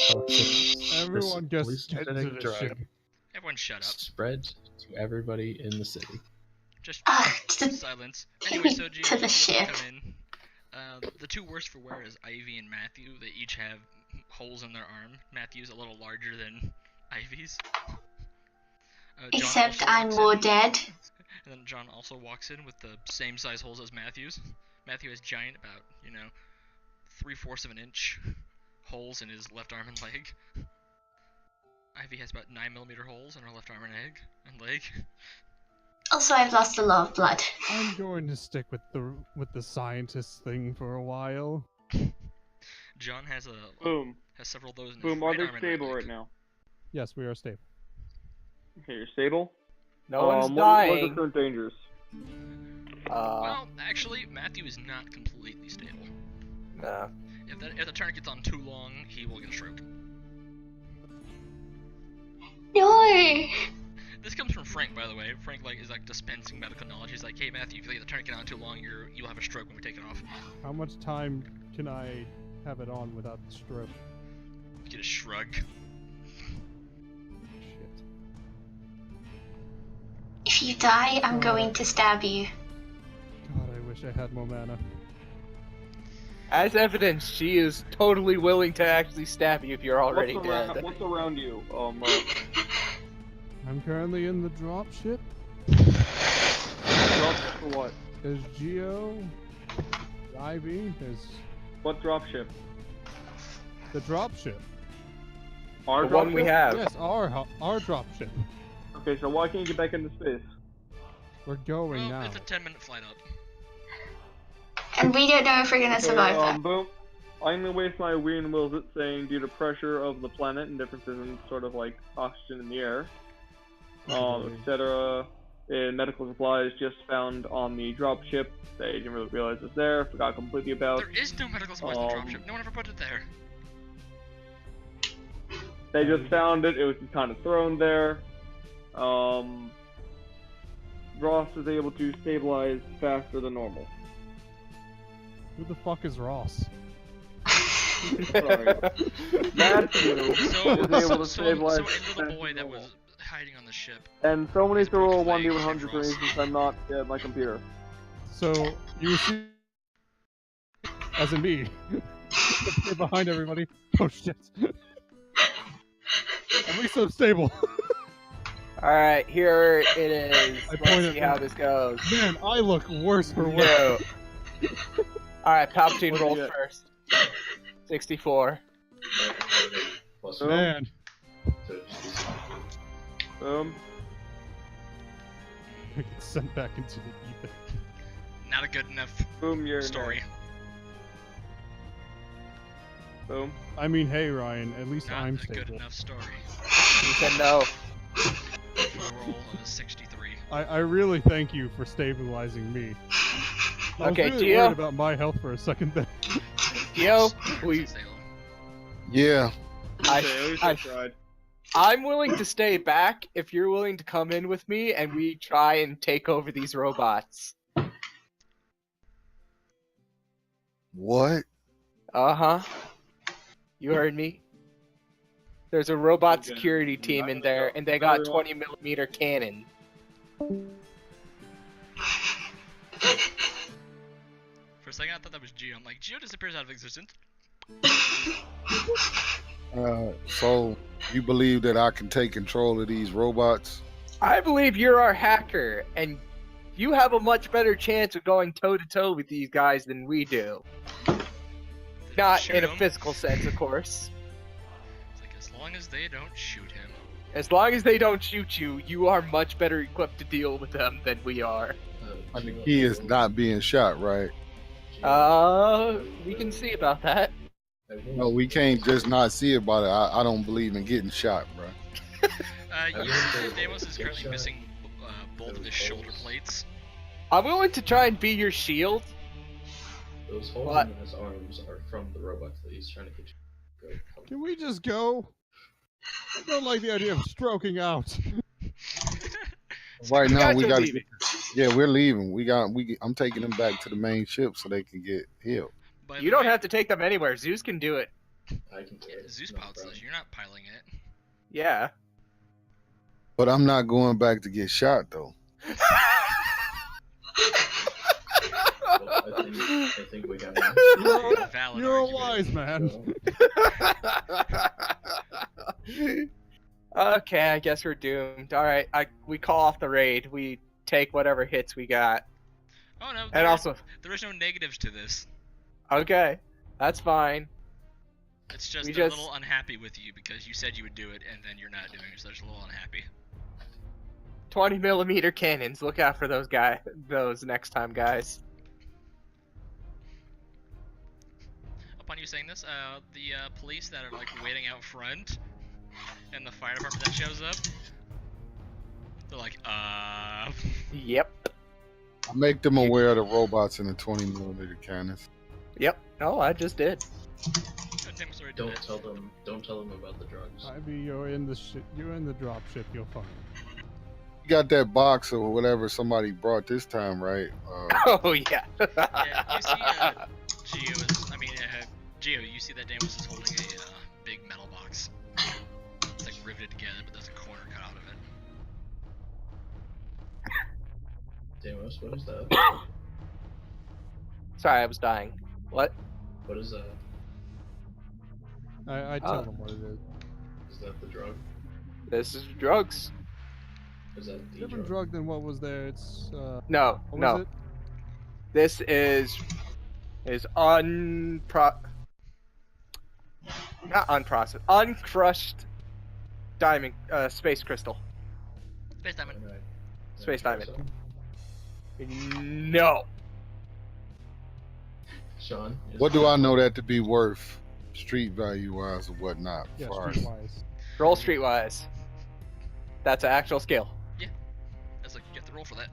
Everyone just get to hallucinogenic the drug ship. Everyone shut up. spread to everybody in the city. Just To silence. Anyway, so Gio, the you ship. come in. The two worst for wear is Ivy and Matthew. They each have holes in their arm. Matthew's a little larger than Ivy's. John Except also I'm walks more in, dead. And then John also walks in with the same size holes as Matthew's. Matthew has giant, about 3/4 of an inch holes in his left arm and leg. Ivy has about 9mm holes in her left arm and leg. Also, I've lost a lot of blood. I'm going to stick with the scientist thing for a while. John has several of those in his Boom, right are they arm and stable leg. right now? Yes, we are stable. Okay, you're stable? No one's What are dying. the current dangers? Well, actually, Matthew is not completely stable. Nah. If the tourniquet's on too long, he will get a stroke. No! This comes from Frank, by the way. Frank is dispensing medical knowledge. He's like, hey Matthew, if you leave the tourniquet on too long, you'll have a stroke when we take it off. How much time can I have it on without the stroke? Get a shrug. Shit. If you die, I'm going to stab you. God, I wish I had more mana. As evidence, she is totally willing to actually stab you if you're already dead. What's around you? I'm currently in the dropship. Dropship for what? There's Geo, Ivy, there's What dropship? the dropship. Our The one we dropship? have. Yes, our dropship. Okay, so why can't you get back into space? We're going Well, now. it's a 10-minute flight up. And we don't know if we're gonna survive that. Boom. I'm gonna waste my Wien Wills it saying due to pressure of the planet and differences in sort of like oxygen in the air, etc. And medical supplies just found on the dropship. They didn't really realize it's there. Forgot completely about. There is no medical supplies in the dropship. No one ever put it there. They just found it. It was just kind of thrown there. Ross was able to stabilize faster than normal. Who the fuck is Ross? Sorry. Matthew was able to So stabilize a little faster boy than that normal. was hiding on the ship. And so many throw a Broken leg 1d100 and for me Ross. since I'm not at my computer. So you see, as in me, stay behind everybody. Oh shit! At least I'm stable. Alright, here it is. I Let's pointed see how at- this goes. Man, I look worse for wear. No. Alright, Palpatine What'd you rolled get? first. 64. Man, Boom. I get sent back into the ether. Not a good enough Boom, you're story. Boom. I mean, hey Ryan, at least Not I'm a good stable. enough story. He said no. For a roll of a 63. I really thank you for stabilizing me. I Okay, was really Gio? worried about my health for a second there. Gio, Yeah. Okay, at least I I- tried. I'm willing to stay back if you're willing to come in with me and we try and take over these robots. What? Uh-huh. You heard me. There's a robot Okay. security team in there, and they got 20mm cannon. For a second, I thought that was Geo. I'm like, Geo disappears out of existence. So you believe that I can take control of these robots? I believe you're our hacker, and you have a much better chance of going toe-to-toe with these guys than we do. Then Not shoot in a him. physical sense, of course. It's like, as long as they don't shoot him. As long as they don't shoot you, you are much better equipped to deal with them than we are. The key is not being shot, right? We can see about that. No, we can't just not see about it. I don't believe in getting shot, bro. Deimos is currently missing both of his shoulder plates. I'm willing to try and be your shield. Those holes What? in his arms are from the robots that he's trying to get you to go. Can we just go? I don't like the idea of stroking out. Right now, we Guys are got. leaving. Yeah, we're leaving. I'm taking them back to the main ship so they can get healed. By You the don't way, have to take them anywhere. Zeus can do it. I can do it. Zeus no pilots problem. this. You're not piloting it. Yeah. But I'm not going back to get shot though. Well, I think we have one. Valid You're a argument. wise man. Okay, I guess we're doomed. All right, we call off the raid. We take whatever hits we got, Oh no, and also, there is no negatives to this. okay, that's fine. It's just We they're just- a little unhappy with you because you said you would do it and then you're not doing it, so they're just a little unhappy. 20mm cannons. Look out for those next time, guys. Upon you saying this, the police that are like waiting out front, and the fire department that shows up, they're like, Yep. I make them aware of the robots and the 20mm cannons. Yep. No, I just did. Tim was already Don't dead. tell them. Don't tell them about the drugs. Ivy, you're in the You're in the drop ship. You're fine. You got that box or whatever somebody brought this time, right? Oh yeah. Yeah, you see, Geo is. I mean, Geo, you see that Damus is holding a big metal box. It's like riveted together, but there's a corner cut out of it. Damos, what is that? Sorry, I was dying. What? What is that? I tell them what it is. Is that the drug? This is drugs. Is that the Different drug? drug than what was there. It's No, what no. was it? This is not unprocessed, uncrushed diamond, space crystal. Space Diamond. Alright. Space Yeah, diamond. so- No. Sean. is- What do I know that to be worth, street value wise or whatnot? Yeah, far as- streetwise. Roll streetwise. That's an actual skill. That's like you have to roll for that.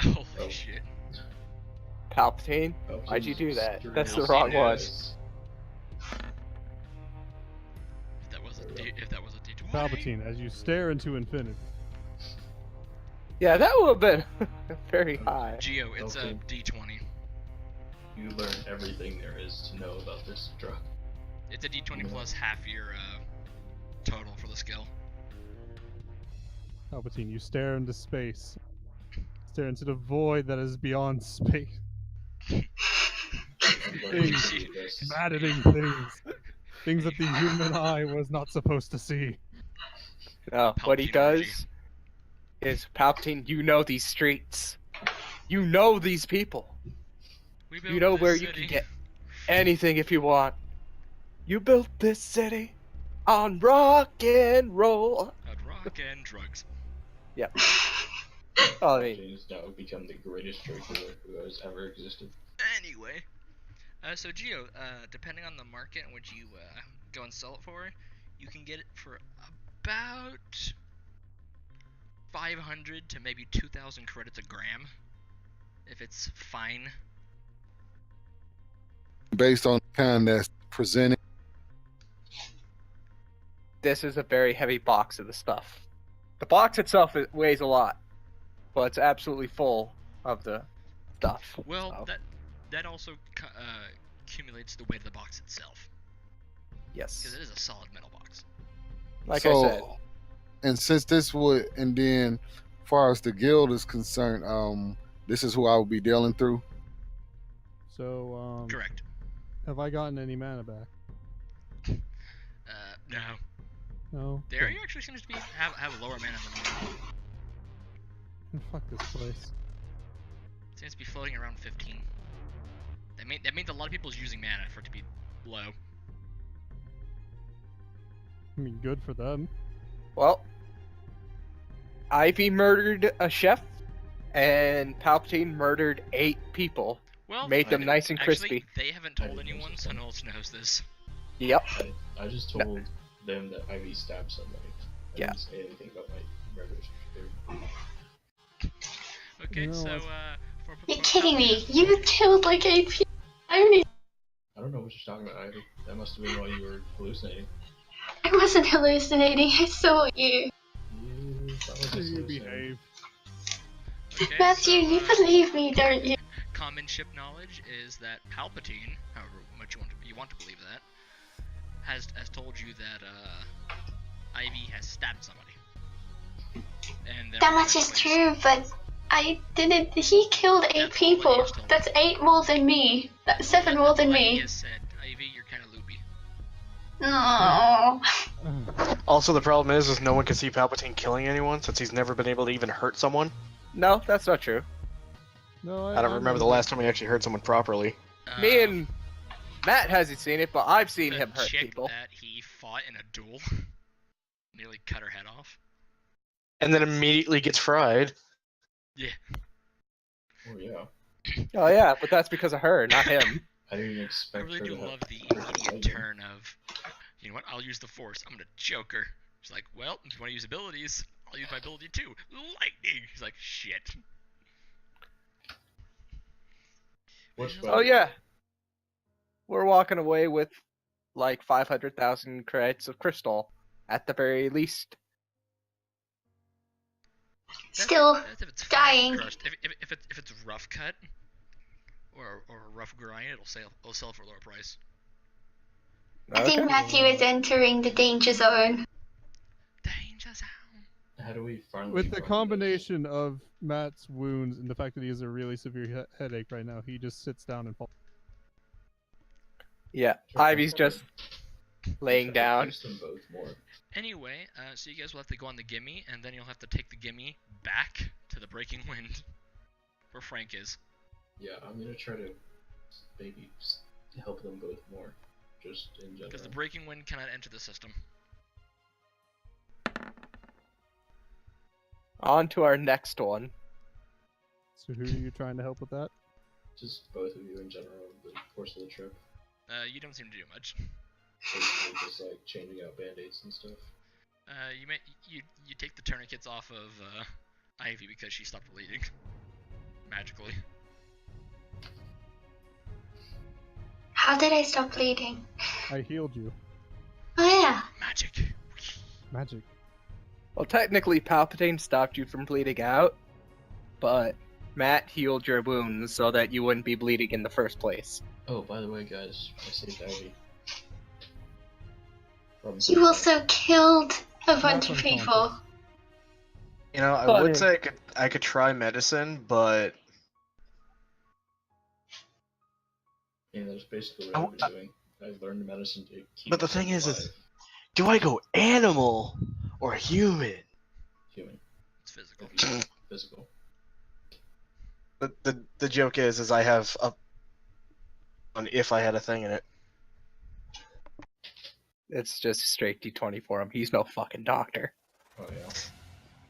Holy Oh. shit. Palpatine. Oh, Why'd you do that? street That's the is- wrong one. is- If that was a D20. Palpatine, as you stare into infinity. Yeah, that would have been very high. Geo, it's Okay. a D20. You learn everything there is to know about this drug. It's a D20 plus half your total for the skill. Palpatine, you stare into space. Stare into the void that is beyond space. You learn Things. to do this. Maddening things. Things that the human eye was not supposed to see. No, what he Palpatine energy. does is Palpatine. You know these streets. You know these people. We You built know this where you city. can get anything if you want. You built this city on rock and roll. I'd rock and drugs. Oh, I mean, James now become the greatest drug dealer who has ever existed. Anyway, so Geo, depending on the market in which you go and sell it for, you can get it for about 500 to maybe 2,000 credits a gram, if it's fine. Based on the kind that's presented. this is a very heavy box of the stuff. The box itself weighs a lot, but it's absolutely full of the stuff. Well, so, that also accumulates the weight of the box itself, yes, because it is a solid metal box. like So, I said, and since this would, and then, as far as the guild is concerned, this is who I will be dealing through. So, Correct. have I gotten any mana back? No. No. The area actually seems to be have lower mana than normal. Fuck this place. It seems to be floating around 15. That means a lot of people is using mana for it to be low. I mean, good for them. well, Ivy murdered a chef, and Palpatine murdered 8 people. Well, Made them nice and actually, crispy. they haven't I told didn't anyone, notice so that. no one else knows this. Yep. I just told them that Ivy stabbed somebody. I Yeah. didn't say anything about my murders. Okay, You know, so for You're kidding me. You killed like 8 people. I I don't know what you're talking about, Ivy. That must have been while you were hallucinating. wasn't hallucinating. I saw you. You Matthew, you behave. Okay, Matthew, so, you believe me, don't you? common ship knowledge is that Palpatine, however much you want to believe that, has told you that Ivy has stabbed somebody. And they're That on much their is place. true, but I didn't. He killed 8 That's all that he people. has told me. That's 8 more than me. That's 7 That's more all than that he me. has said. Ivy, you're kind of loopy. No. Also, the problem is no one can see Palpatine killing anyone since he's never been able to even hurt someone. No, that's not true. No, I don't remember the last time he actually hurt someone properly. Me and Matt hasn't seen it, but I've seen the him hurt chick people. that he fought in a duel nearly cut her head off. And then immediately gets fried. Yeah. Oh yeah. Oh yeah, but that's because of her, not him. I didn't I expect really her do to have love the her immediate lightning. turn of, you know what, I'll use the Force. I'm gonna choke her. She's like, well, if you want to use abilities, I'll use my ability too. Lightning! He's like, shit. Which Oh yeah. We're walking away with like 500,000 credits of crystal, at the very least. Still That's if it's fine dying. crushed. If it's rough cut or a rough grind, it'll sell for a lower price. I think Okay. Matthew is entering the danger zone. Danger zone. How do we finally? With the run this? combination of Matt's wounds and the fact that he has a really severe headache right now, he just sits down and falls. Yeah, Ivy's just laying Try to down. fix them both more. Anyway, so you guys will have to go on the gimme, and then you'll have to take the gimme back to the Breaking Wind, where Frank is. Yeah, I'm gonna try to maybe help them both more, just in general. Because the Breaking Wind cannot enter the system. On to our next one. So who are you trying to help with that? Just both of you in general, the course of the trip. You don't seem to do much. Basically just like changing out band-aids and stuff. You take the tourniquets off of Ivy because she stopped bleeding magically. How did I stop bleeding? I healed you. Oh yeah. Magic. Magic. Well, technically, Palpatine stopped you from bleeding out, but Matt healed your wounds so that you wouldn't be bleeding in the first place. Oh, by the way, guys, I saved Ivy. From You also killed a bunch of unconscious. people. You know, I Funny. would say I could try medicine, but Yeah, that's basically what Oh, I've been doing. I've learned medicine to keep But the myself thing is alive. do I go animal or human? Human, It's physical. physical. The joke is I have an if I had a thing in it. It's just straight D20 for him. He's no fucking doctor. Oh yeah.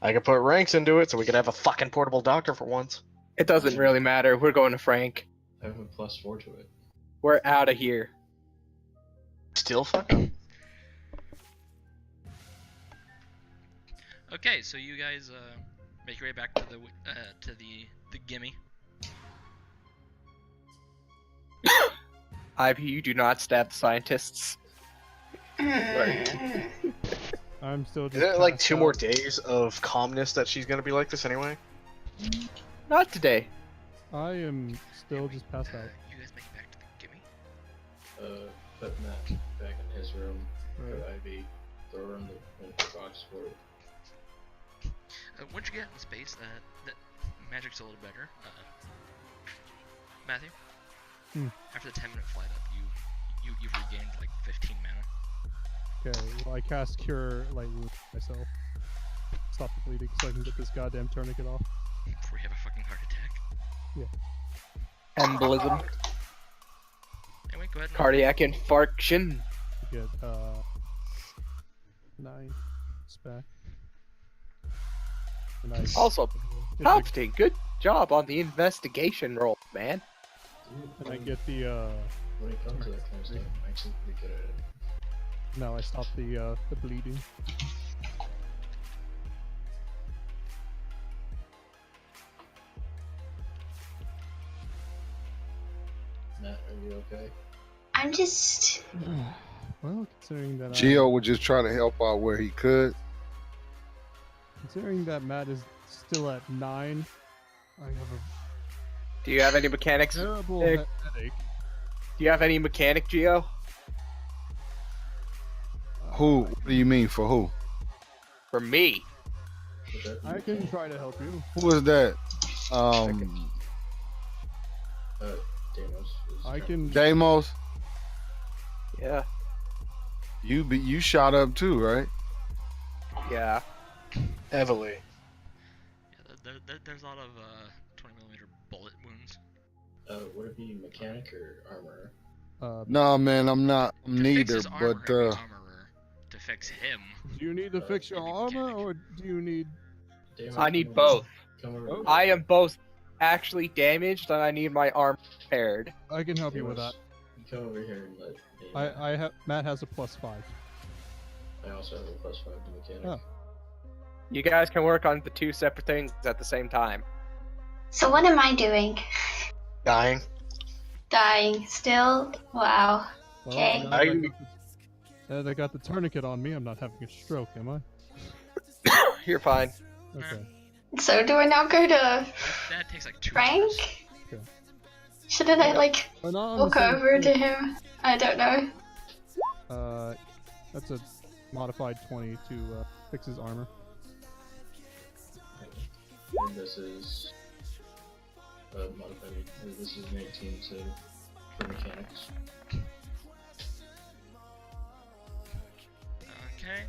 I could put ranks into it so we could have a fucking portable doctor for once. It doesn't really matter. We're going to Frank. I have a +4 to it. We're out of here. Still fucking. Okay, so you guys make your way back to the gimme. Ivy, you do not stab the scientists. I'm still just. Is it like passed 2 more out. days of calmness that she's gonna be like this anyway? Not today. I am still just passed out. You guys make it back to the gimme. Put Matt back in his room. Put Right. Ivy. Throw her in the box for it. Once you get in space, the magic's a little better. Matthew, after the 10-minute flight up, you've regained like 15 mana. Okay, well I cast Cure Light Wound myself. Stop the bleeding so I can get this goddamn tourniquet off. Before you have a fucking heart attack. Embolism. Anyway, go ahead. And Cardiac infarction. To get 9 spec. And I Also, get the, Palpatine, good job on the investigation roll, man. and I get the When it comes to that kind of stuff, I'm actually pretty good at it. now I stop the bleeding. Matt, are you okay? I'm just. Well, considering that Gio would just try to help out where he could. Considering that Matt is still at 9, I have a Do you have any mechanics? terrible Nick. headache. Do you have any mechanic, Geo? Who? What do you mean for who? For me. Would that be I can mechanic? try to help you. Who is that? Deimos is I can. Deimos. Yeah. You shot up too, right? Yeah. Heavily. Yeah, there's a lot of 20mm bullet wounds. Would it be mechanic or armor? No, man, I'm not. I'm To fix neither. his armor, But it'd be armorer. To fix him, Do you need to fix your maybe armor, mechanic. or do you need? Deimos, I need come over- both. Come over. Oh. I am both actually damaged and I need my arm repaired. I can help you with that. You come over here and let me. I have. Matt has a +5. I also have a +5 to mechanic. Oh. You guys can work on the two separate things at the same time. So what am I doing? Dying. Dying still? Wow. Well, Okay. now that I got the tourniquet on me, I'm not having a stroke, am I? You're fine. Okay. So do I now go to that takes like 2 Frank? hours. Okay. Shouldn't I like We're not on the walk same over to page. him? I don't know. That's a modified 20 to fix his armor. And this is modified. This is an 18 for mechanics. Okay.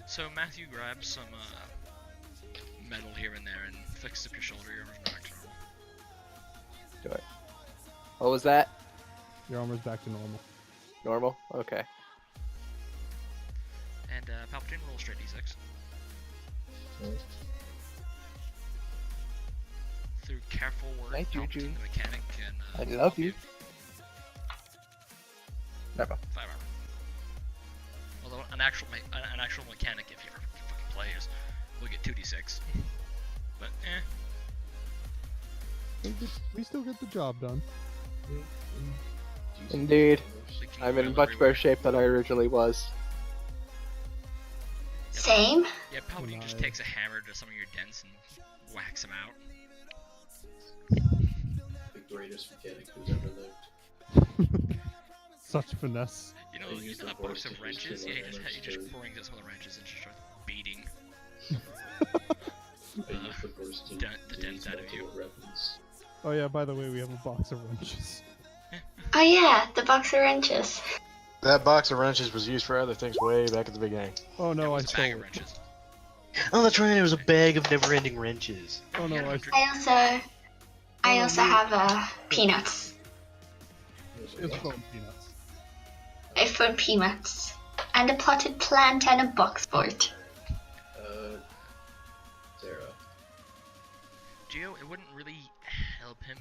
So Matthew grabs some metal here and there and fixes up your shoulder. Your armor's back to normal. Do it. What was that? Your armor's back to normal. Normal? Okay. And Palpatine rolls straight d6. Right? Through careful work, Hi, Palpatine Juju. the mechanic can. I love you. Never. 5 armor. Although an actual mechanic, if you're fucking players, will get 2d6. But We still get the job done. Indeed. Like, you I'm can in roll much better everywhere. shape than I originally was. Same? Yeah, Palpatine just Nice. takes a hammer to some of your dents and whacks them out. The greatest mechanic who's ever lived. Such finesse. You know, They you use know the that box force of to just wrenches? kill Yeah, our he enemies just too. brings out some of the wrenches and just starts beating They use the force to the dents out of dismantle you. weapons. Oh yeah, by the way, we have a box of wrenches. Oh yeah, the box of wrenches. That box of wrenches was used for other things way back at the beginning. Oh no, I It's a stole bag of it. wrenches. Oh, that's right. It was a bag of never-ending wrenches. Oh no, I I also have peanuts. it's phone peanuts. I found peanuts. And a potted plant and a box fort. Sarah. Geo, it wouldn't really help him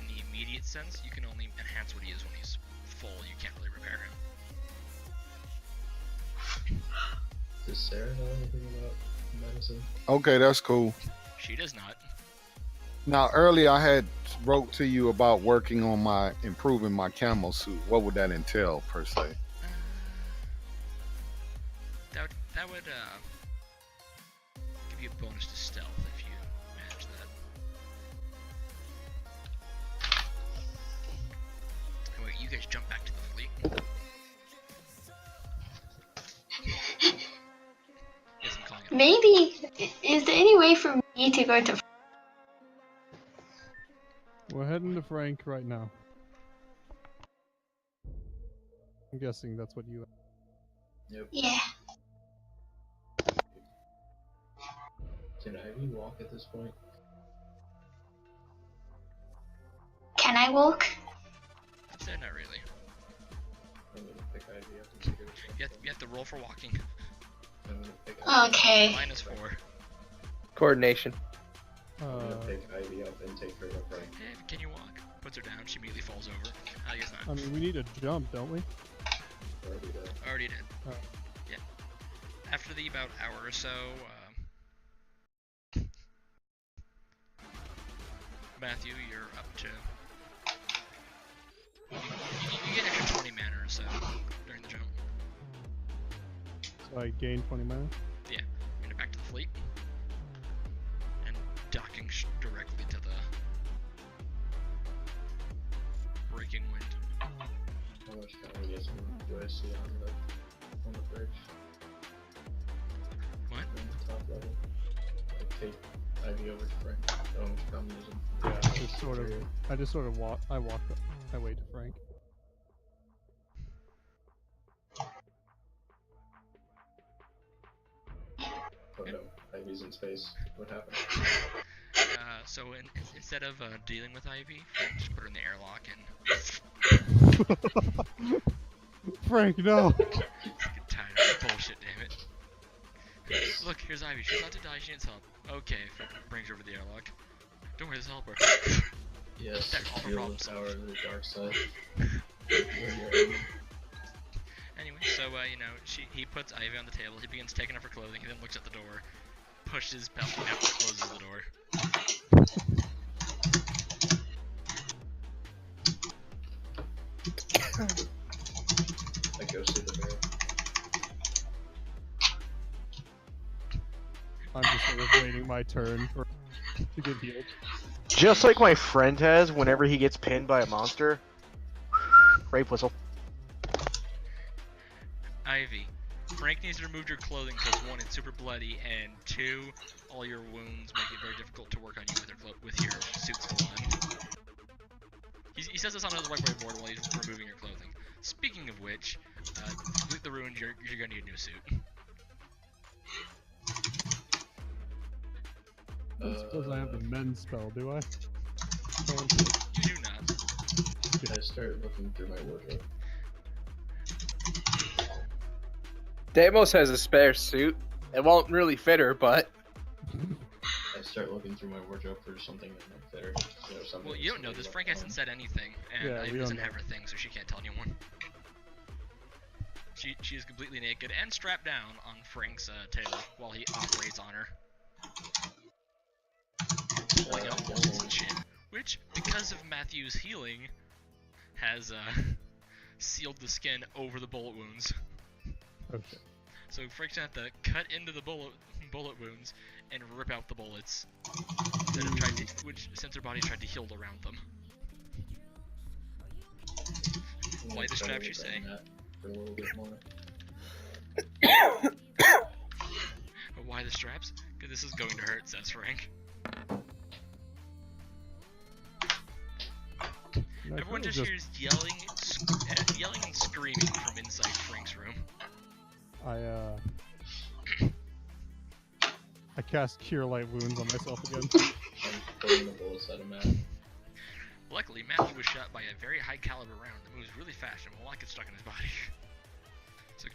in the immediate sense. You can only enhance what he is when he's full. You can't really repair him. Does Sarah know anything about medicine? Okay, that's cool. She does not. Now, earlier I had wrote to you about working on my improving my camo suit. What would that entail per se? That would give you a bonus to stealth if you manage that. Anyway, you guys jump back to the fleet. Yes, I'm calling it. Maybe, is there any way for me to go to... We're heading to Frank right now. I'm guessing that's what you. Yeah. Can Ivy walk at this point? Can I walk? I'd say not really. I'm gonna pick Ivy up and take her to Frank. You have to roll for walking. I'm gonna pick Ivy. Okay. -4. Coordination. I'm gonna pick Ivy up and take her to Frank. Hey, can you walk? Puts her down. She immediately falls over. I guess I not. mean, we need a jump, don't we? Already done. Already did. Oh. Yeah. After the about hour or so, Matthew, you're up to. You get an extra 20 mana or so during the jump. So I gain 20 mana. Yeah. You're back to the fleet. I see on the bridge. What? On the top level. Like take Ivy over to Frank. Don't come use him. Yeah, I just sort of walk. I walk my way to Frank. Oh no, Ivy's in space. What happened? So instead of dealing with Ivy, Frank just put her in the airlock and Frank, no. get tired of the bullshit, damn it. Look, here's Ivy. She's about to die. She needs help. Okay, Frank brings her over to the airlock. Don't worry, this will help her. Yes, That's all her feel the problems. power of the dark side. Anyway, so he puts Ivy on the table. He begins taking off her clothing. He then looks at the door, pushes Palpatine out, and closes the door. I go see the mirror. I'm just sort of waiting my turn to get healed. Just like my friend has whenever he gets pinned by a monster. Rape whistle. Ivy, Frank needs to remove your clothing because 1, it's super bloody, and 2, all your wounds make it very difficult to work on you with your suit's full on. He says this on his whiteboard while he's removing your clothing. Speaking of which, complete the ruins, you're gonna need a new suit. I don't suppose I have the men's spell, do I? You do not. I start looking through my wardrobe. Deimos has a spare suit. It won't really fit her, but I start looking through my wardrobe for something that might fit her. Something Well, you don't know this. Frank hasn't said anything, and Yeah, Ivy we doesn't don't have her thing, so she can't tell anyone. She is completely naked and strapped down on Frank's table while he operates on her. Pulling out bolts and shit, which, because of Matthew's healing, has sealed the skin over the bullet wounds. Okay. So Frank's gonna have to cut into the bullet wounds and rip out the bullets, since her body tried to heal around them. Why the straps, you say? For a little bit more. But why the straps? Because this is going to hurt, says Frank. Everyone just hears yelling and screaming from inside Frank's room. I cast Cure Light Wounds on myself again. I'm pulling the bullets out of Matt. Luckily, Matthew was shot by a very high caliber round that moves really fast and will not get stuck in his body. So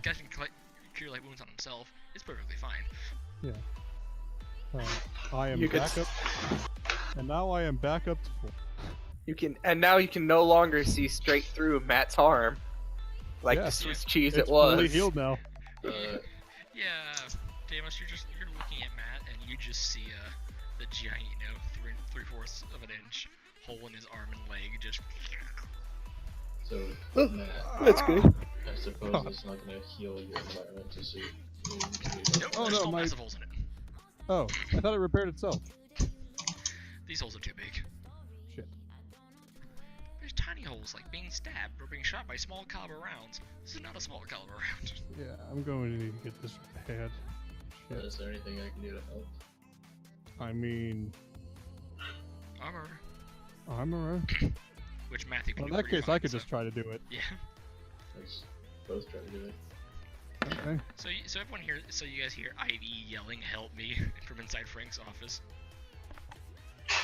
casting Cure Light Wounds on himself is perfectly fine. Yeah. I am You could back up, and now I am back up to full. now you can no longer see straight through Matt's arm, like Yeah. the Swiss cheese It's it was. fully healed now. Yeah, Deimos, you're looking at Matt and you just see the giant, 3/4 of an inch hole in his arm and leg just. So, Matt, That's good. I suppose it's not going to heal your environment to suit. Nope, Oh, there's no, still my- massive holes in it. Oh, I thought it repaired itself. These holes are too big. Shit. There's tiny holes like being stabbed or being shot by small caliber rounds. This is not a small caliber round. Yeah, I'm going to need to get this repaired. Shit. Is there anything I can do to help? I mean, Armor. Which Matthew can well, in do that for you case, I fine, could so- just try to do it. Yeah. Let's both try to do it. Okay. So everyone here, so you guys hear Ivy yelling, "Help me!" from inside Frank's office. I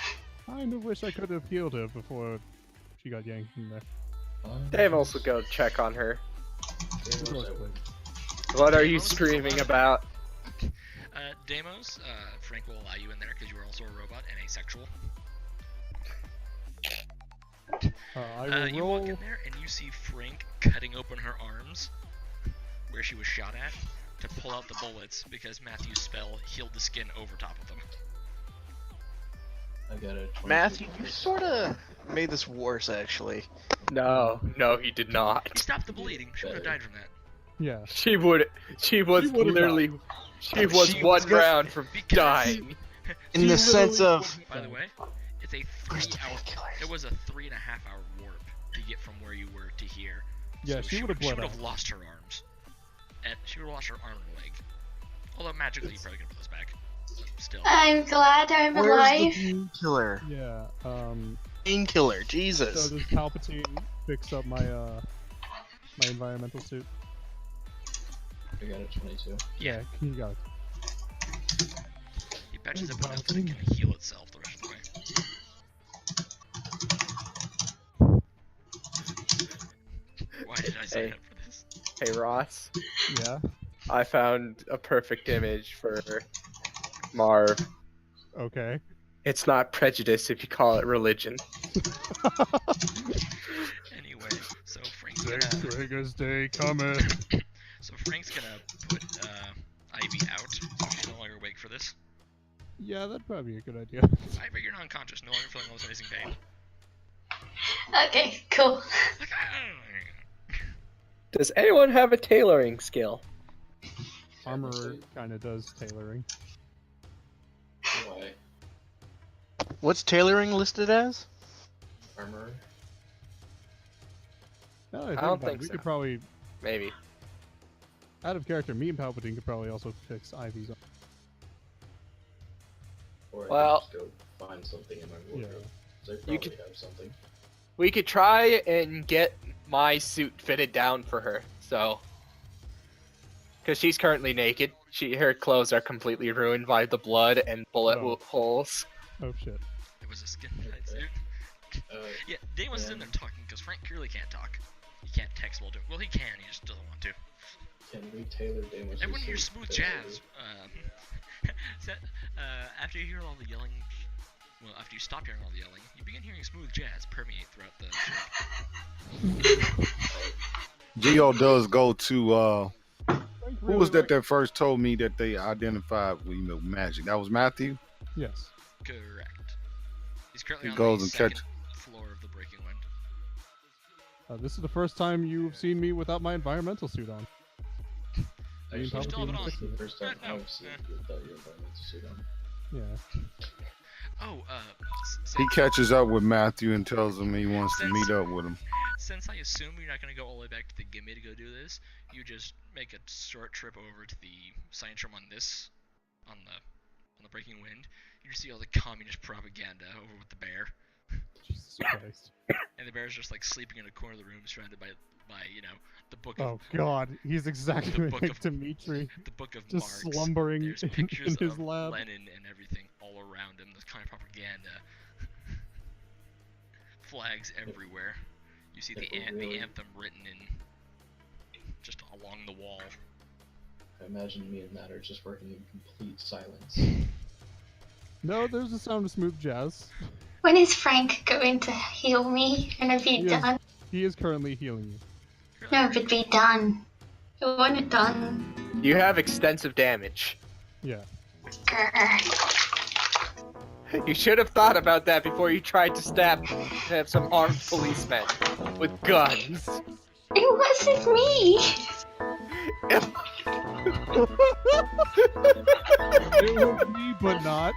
kind of wish I could have healed her before she got yanked in there. Deimos will go check on her. Of course, I would. What are you Deimos is screaming alive. about? Deimos, Frank will allow you in there because you are also a robot and asexual. I will You roll. walk in there and you see Frank cutting open her arms, where she was shot at, to pull out the bullets because Matthew's spell healed the skin over top of them. I got a 22 Matthew, you bonus. sorta made this worse, actually. No, he did He not. stopped the bleeding. She would have died from that. Yeah. She was would've literally, she was She one was gonna- round from Because- dying. In She the sense literally of. By the way, it's a 3 hour. It was a 3.5 hour warp to get from where you were to here, Yeah, So she would have She bled would out. have lost her arms. And she would have lost her arm and leg. Although magically you probably could put those back. Still. I'm glad I'm Where's alive. the painkiller? Yeah. Painkiller, So Jesus. does Palpatine fix up my my environmental suit? I got a 22. Yeah, you got it. He patches it Wow, enough that it can heal itself the rest of the way. Why did I sign Hey. up for this? Hey Ross, Yeah. I found a perfect image for Marv. Okay. It's not prejudice if you call it religion. Anyway, so Frank's gonna Trigger's day coming. Frank's gonna put Ivy out, so she's no longer awake for this. Yeah, that'd probably be a good idea. Ivy, you're not unconscious, no longer feeling all this amazing pain. Okay, cool. Like, Does anyone have a tailoring skill? Armorer kind of does tailoring. Why? What's tailoring listed as? Armor? Now that I think don't about it, think we so. could probably, Maybe. out of character, me and Palpatine could probably also fix Ivy's. Or I Well- could just go find something in my wardrobe. So I You probably could- have something. We could try and get my suit fitted down for her, so. Because she's currently naked. Her clothes are completely ruined by the blood and bullet Oh. holes. Oh shit. it was a skin tight suit. Uh, Yeah, Dane was in there talking because Frank clearly can't talk. He can't text while doing. Well, he can. He just doesn't want to. can we tailor Damos' Everyone hears suit smooth to jazz. After you hear all the yelling, well, after you stop hearing all the yelling, you begin hearing smooth jazz permeate throughout the ship. Geo does go to Frank who really was that likes- that first told me that they identified with magic? That was Matthew. Yes. Correct. He's currently He on goes the and second catch- floor of the Breaking Wind. This is the first time you've seen me without my environmental suit on. Actually, Palpatine still have it on. this is the first time No, I've seen eh. you without your environmental suit on. Yeah. Oh, He catches up with Matthew and tells him he wants to meet up with him. since I assume you're not gonna go all the way back to the Gimme to go do this, you just make a short trip over to the science room on the Breaking Wind. You just see all the communist propaganda over with the bear, Jesus Christ. and the bear's just like sleeping in a corner of the room, surrounded by the book Oh of god, he's exactly book like of- Dimitri, the book of just Marx. slumbering There's in pictures his of lab. Lenin and everything all around him. This kind of propaganda. Flags everywhere. You see the If we're the really- anthem written in just along the wall. I imagine me and Matt are just working in complete silence. No, there's the sound of smooth jazz. When is Frank going to heal me and it be Yes. done? He is currently healing you. No, if it be done. I want it done. You have extensive damage. Yeah. Grr. You should have thought about that before you tried to have some armed policemen with guns. It wasn't me. It was me, but not.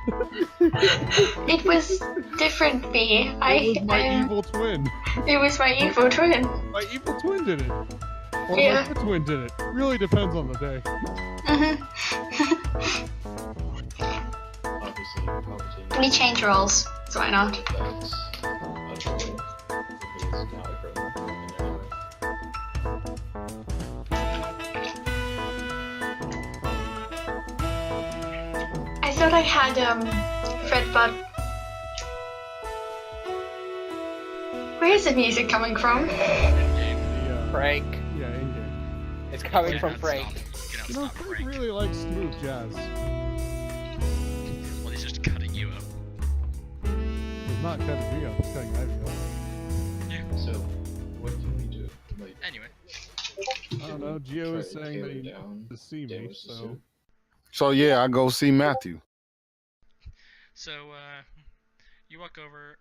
It was different me. It was my evil twin. It was my evil twin. My evil twin did it. Or Yeah. my good twin did it. Really depends on the day. Obviously, Palpatine. We change roles, so why not? That's untrue. Because it's not a criminal. And therefore, I thought I had Fred Bud. Where is the music coming from? The, Frank. yeah, in-game. It's coming You from cannot Frank. stop- you cannot You know, stop Frank Frank. really likes smooth jazz. Well, he's just cutting you up. He's not cutting me up, he's cutting Ivy up. so, what can we do? Like, Anyway, I don't know, Gio try is to saying that tailor he down wants to see me, Damos' so... suit? So yeah, I go see Matthew. so you walk over.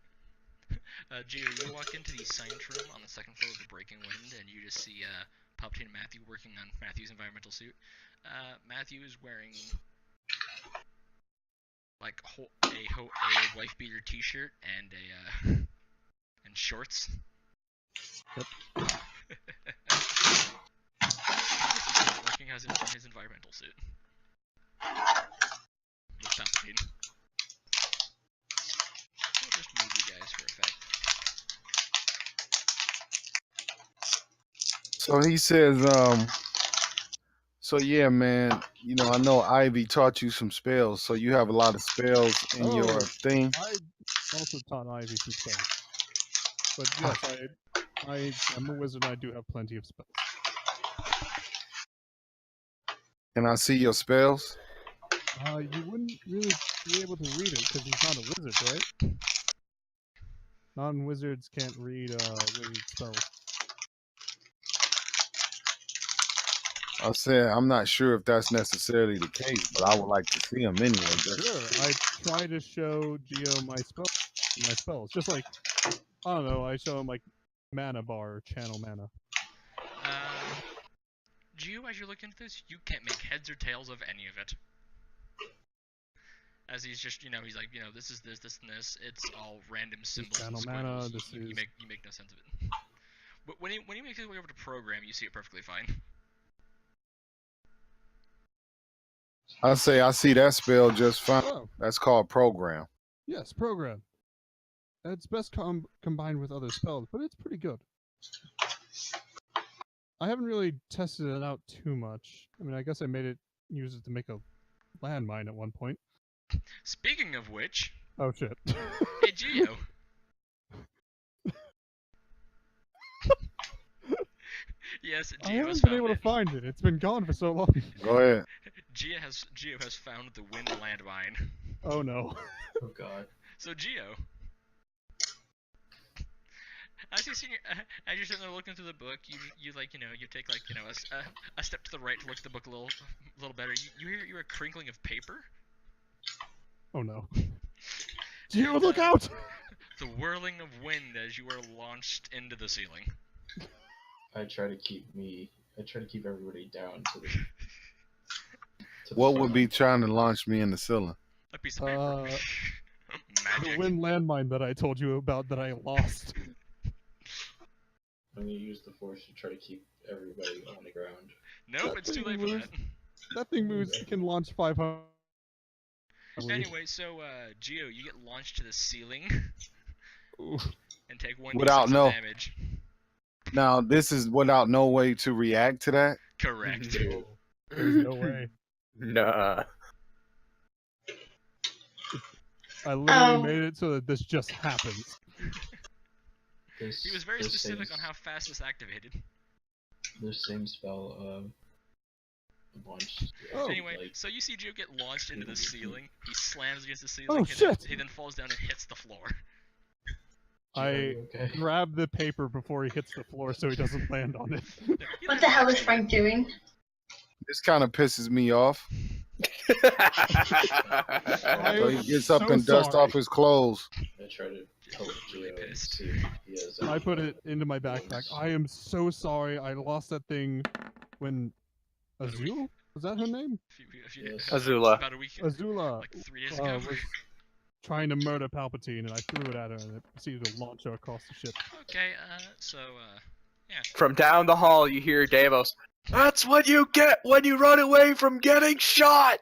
Gio, you walk into the science room on the second floor of the Breaking Wind, and you just see Palpatine and Matthew working on Matthew's environmental suit. Matthew is wearing like a wife beater T-shirt and and shorts. Yep. Working as in his environmental suit. With Palpatine. I'll just move you guys for effect. So he says, so yeah, man, you know, I know Ivy taught you some spells, so you have a lot of spells in your Oh. thing. I also taught Ivy some spells. But yes, I am a wizard and I do have plenty of spells. Can I see your spells? You wouldn't really be able to read it because he's not a wizard, right? Non-wizards can't read wizard spells. I said I'm not sure if that's necessarily the case, but I would like to see them anyway. Sure, I try to show Geo my spells. Just like, I don't know, I show him like mana bar or channel mana. Geo, as you're looking at this, you can't make heads or tails of any of it. As he's just, you know, he's like, you know, this is this, this, and this. It's all random symbols and channel mana, squiggles. this You is- make no sense of it. But when he makes his way over to program, you see it perfectly fine. I say I see that spell just fine. Oh, That's called program. yes, program. It's best combined with other spells, but it's pretty good. I haven't really tested it out too much. I mean, I guess I use it to make a landmine at one point. Speaking of which, Oh shit. hey Geo. Yes, I Geo has haven't been found able to it. find it. It's been gone for so long. Go ahead. Geo has found the wind landmine. Oh no. Oh god. So Geo, as you're sitting there looking through the book, you like, you know, you take like, you know, a step to the right to look at the book a little better. You hear a crinkling of paper. Oh no. Geo, look out! The whirling of wind as you are launched into the ceiling. I try to keep everybody down to the. What would be trying to launch me in the ceiling? A piece of paper. The Magic. wind landmine that I told you about that I lost. I'm gonna use the force to try to keep everybody on the ground. Nope, it's too late for that. That thing can launch 500. Anyway, so Geo, you get launched to the ceiling Ooh. and take 1d6 Without no- damage. Now this is without no way to react to that. Correct. There's no way. Nah. I literally Oh. made it so that this just happens. He was very specific on how fast this activated. This same spell launched. Oh. Anyway, like, so you see Geo get launched into the ceiling. He slams against the ceiling. Oh, and shit! He then falls down and hits the floor. I okay. grab the paper before he hits the floor so he doesn't land on it. He What lands the hell is next to Frank doing? This kind of pisses me off. I So am he gets up so and dusts sorry. off his clothes. I try to help Really Geo and pissed. see if he has. I put it into my backpack. I am so sorry. I lost that thing when Azul? Was that her name? Yes. Azula. About a week, Azula like 3 days ago. was trying to murder Palpatine, and I threw it at her, and it proceeded to launch her across the ship. Okay, yeah. From down the hall, you hear Davos. That's what you get when you run away from getting shot!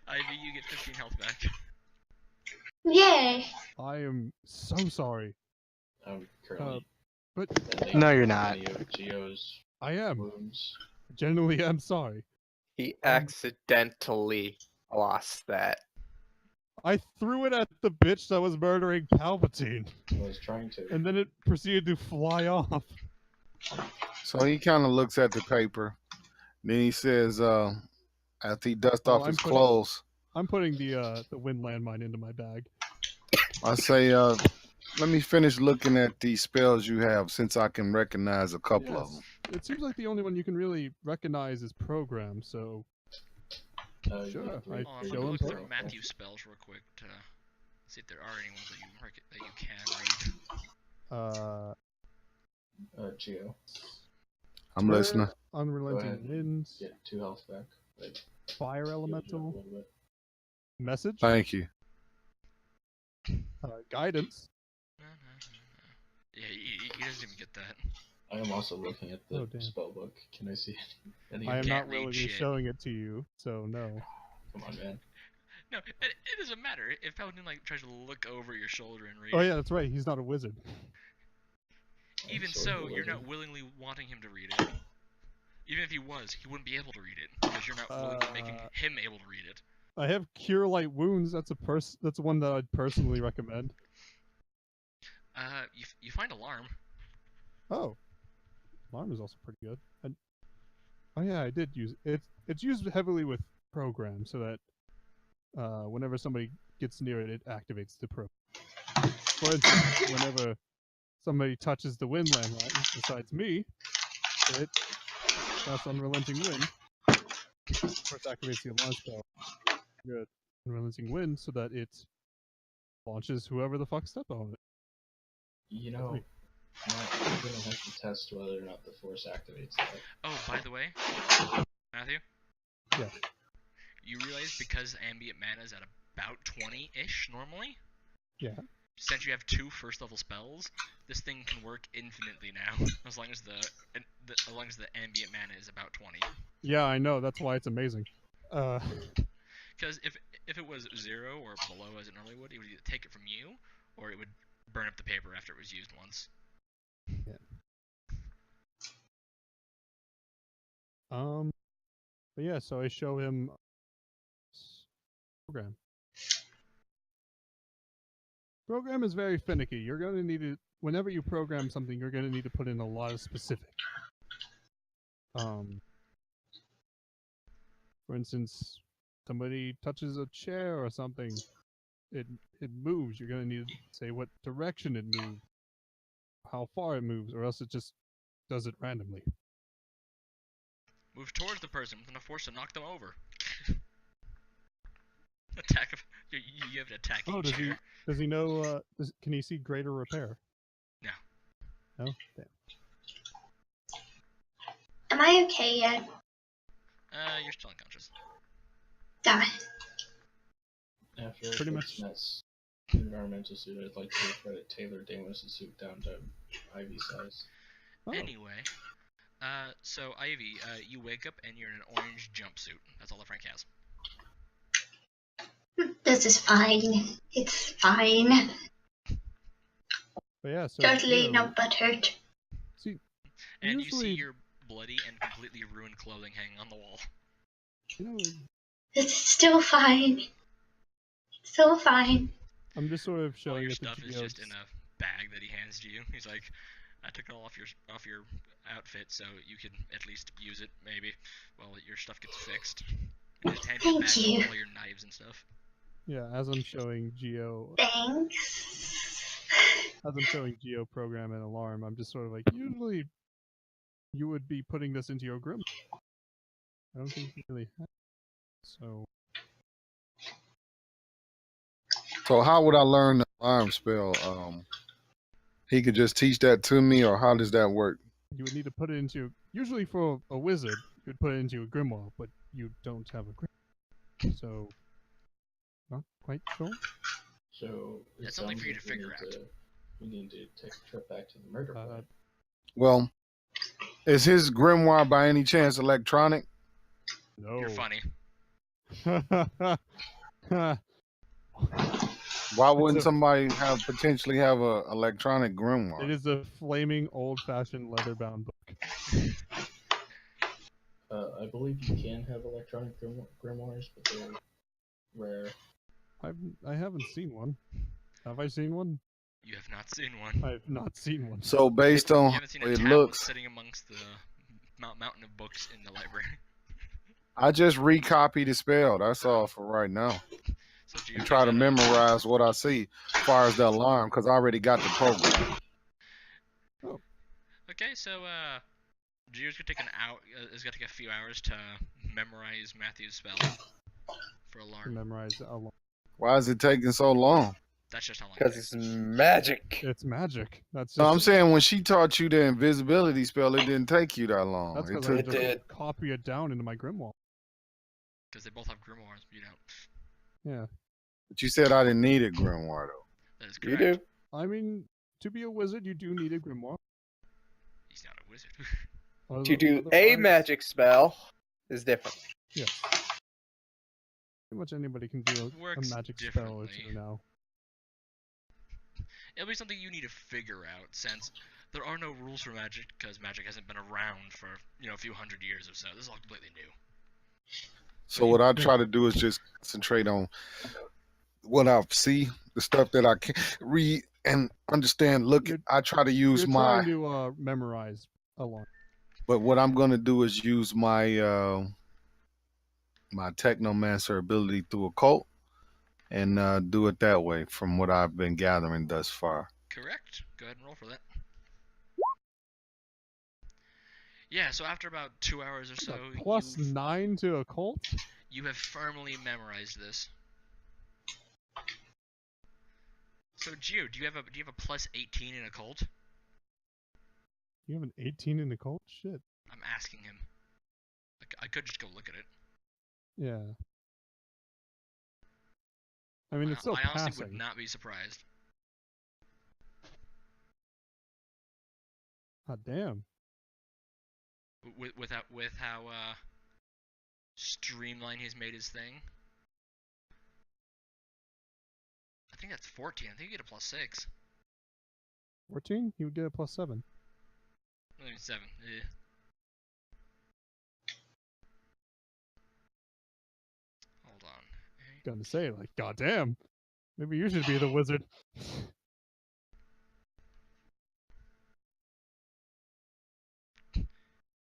Ivy, you get 15 health back. Yay! I am so sorry. I'm currently. But bending No, you're not. any of Geo's I am. wounds. Genuinely am sorry. He accidentally lost that. I threw it at the bitch that was murdering Palpatine, I was trying to. and then it proceeded to fly off. So he kind of looks at the paper. Then he says, after he dusts Oh, off I'm his putting- clothes, I'm putting the wind landmine into my bag. I say, let me finish looking at these spells you have since I can recognize a couple of them. Yes. It seems like the only one you can really recognize is program, so Sure, Yeah, I Let me show him look through program. Matthew's spells real quick to see if there are any ones that you can read. Geo, I'm listening. Unrelenting ahead. winds, get 2 health back. Like, fire heal you up a elemental, little bit. message, Thank you. guidance. Yeah, he doesn't even get that. I am also looking at the Oh, damn. spell book. Can I see any? I am of it? can't not read willingly shit. showing it to you, so no. Come on, man. No, it doesn't matter. If Paladin like tries to look over your shoulder and read Oh it, yeah, that's right. He's not a wizard. I'm even sort of so, a you're not wizard. willingly wanting him to read it. Even if he was, he wouldn't be able to read it because you're not willingly making him able to read it. I have cure light wounds. That's That's one that I'd personally recommend. You find alarm. Oh, alarm is also pretty good. Oh yeah, I did use it. It's used heavily with programs so that whenever somebody gets near it, it activates the program. For instance, whenever somebody touches the wind landline, besides me, it casts Unrelenting Wind. First activates the alarm spell. Good. Unrelenting Wind so that it launches whoever the fuck stepped on it. You know, me. I'm gonna have to test whether or not the force activates that. Oh, by the way, Matthew. Yeah. You realize because ambient mana is at about 20-ish normally. Yeah. Since you have 2 first level spells, this thing can work infinitely now, as long as the ambient mana is about 20. Yeah, I know. That's why it's amazing. Because if it was 0 or below as it normally would, it would either take it from you, or it would burn up the paper after it was used once. But yeah, so I show him program. Program is very finicky. You're gonna need to, whenever you program something, you're gonna need to put in a lot of specific. For instance, somebody touches a chair or something, it moves. You're gonna need to say what direction it moves, how far it moves, or else it just does it randomly. Move towards the person with enough force to knock them over. Attack of you have an attacking Oh, chair. does he know? Can he see greater repair? No. No. Damn. Am I okay yet? You're still unconscious. Damn it. After Pretty I much. fix Matt's environmental suit, I'd like to try to tailor Damos' suit down to Ivy size. Oh. Anyway, so Ivy, you wake up and you're in an orange jumpsuit. That's all the Frank has. This is fine. It's fine. But yeah, so Totally yeah, no butthurt. See, And you see usually, your bloody and completely ruined clothing hanging on the wall. you know, It's still fine. It's so fine. I'm just sort of All showing your it stuff to is Geo. just in a bag that he hands to you. He's like, I took it all off your outfit so you can at least use it maybe while your stuff gets fixed. And just hand you a Thank bag you. with all your knives and stuff. Yeah, as I'm showing Geo program and alarm, I'm just sort of like, usually you would be putting this into your Grim. I don't think you really have. So how would I learn the alarm spell? He could just teach that to me, or how does that work? you would need to put it into, usually for a wizard, you would put it into a grimoire, but you don't have a grimoire. So, not quite sure. So it That's something sounds for you to like we figure need out. We need to take a trip back to the murder point. Well, is his grimoire by any chance electronic? No. You're funny. Why wouldn't a- somebody potentially have a electronic grimoire? It is a flaming old-fashioned leather-bound book. I believe you can have electronic grimoires, but they're rare. I haven't seen one. Have I seen one? You have not seen one. I've not seen one. So based You on haven't seen how a it tablet looks, sitting amongst the mountain of books in the library. I just recopy the spell. That's all for right now. So And try to memorize what I see as far as the alarm, because I already got the program. Okay, so Gio's gonna take is gonna take a few hours to memorize Matthew's spell for To alarm. memorize alarm. Why is it taking so long? That's just how long. Because it's magic. It's magic. That's just, No, I'm saying when she taught you the invisibility spell, it didn't take you that long. that's It because took I It just did. copy it down into my grimoire. Because they both have grimoires, you know. Yeah. But you said I didn't need a grimoire though. That is You correct. do. I mean, to be a wizard, you do need a grimoire. He's not a wizard. To do a Otherwise- magic spell is different. Yes. Pretty much anybody can do a Works magic spell or differently. two now. It'll be something you need to figure out, since there are no rules for magic, because magic hasn't been around for, a few hundred years or so. This is all completely new. So what I try to do is just concentrate on what I see, the stuff that I can read and understand. Look, You're- I try to use You're my, trying to memorize a lot. but what I'm going to do is use my my technomancer ability through occult and do it that way from what I've been gathering thus far. Correct. Go ahead and roll for that. Yeah, so after about 2 hours or so, Plus 9 to occult? you have firmly memorized this. So, Gio, do you have a plus 18 in occult? You have an 18 in occult? Shit. I'm asking him. I could just go look at it. Yeah. I mean, it's still I honestly passing. would not be surprised. God damn. With how streamlined he's made his thing. I think that's 14. I think you get a plus 6. 14? You would get a plus 7. Maybe 7. Yeah. Hold on. Gonna say, like, goddamn. Maybe you should be the wizard.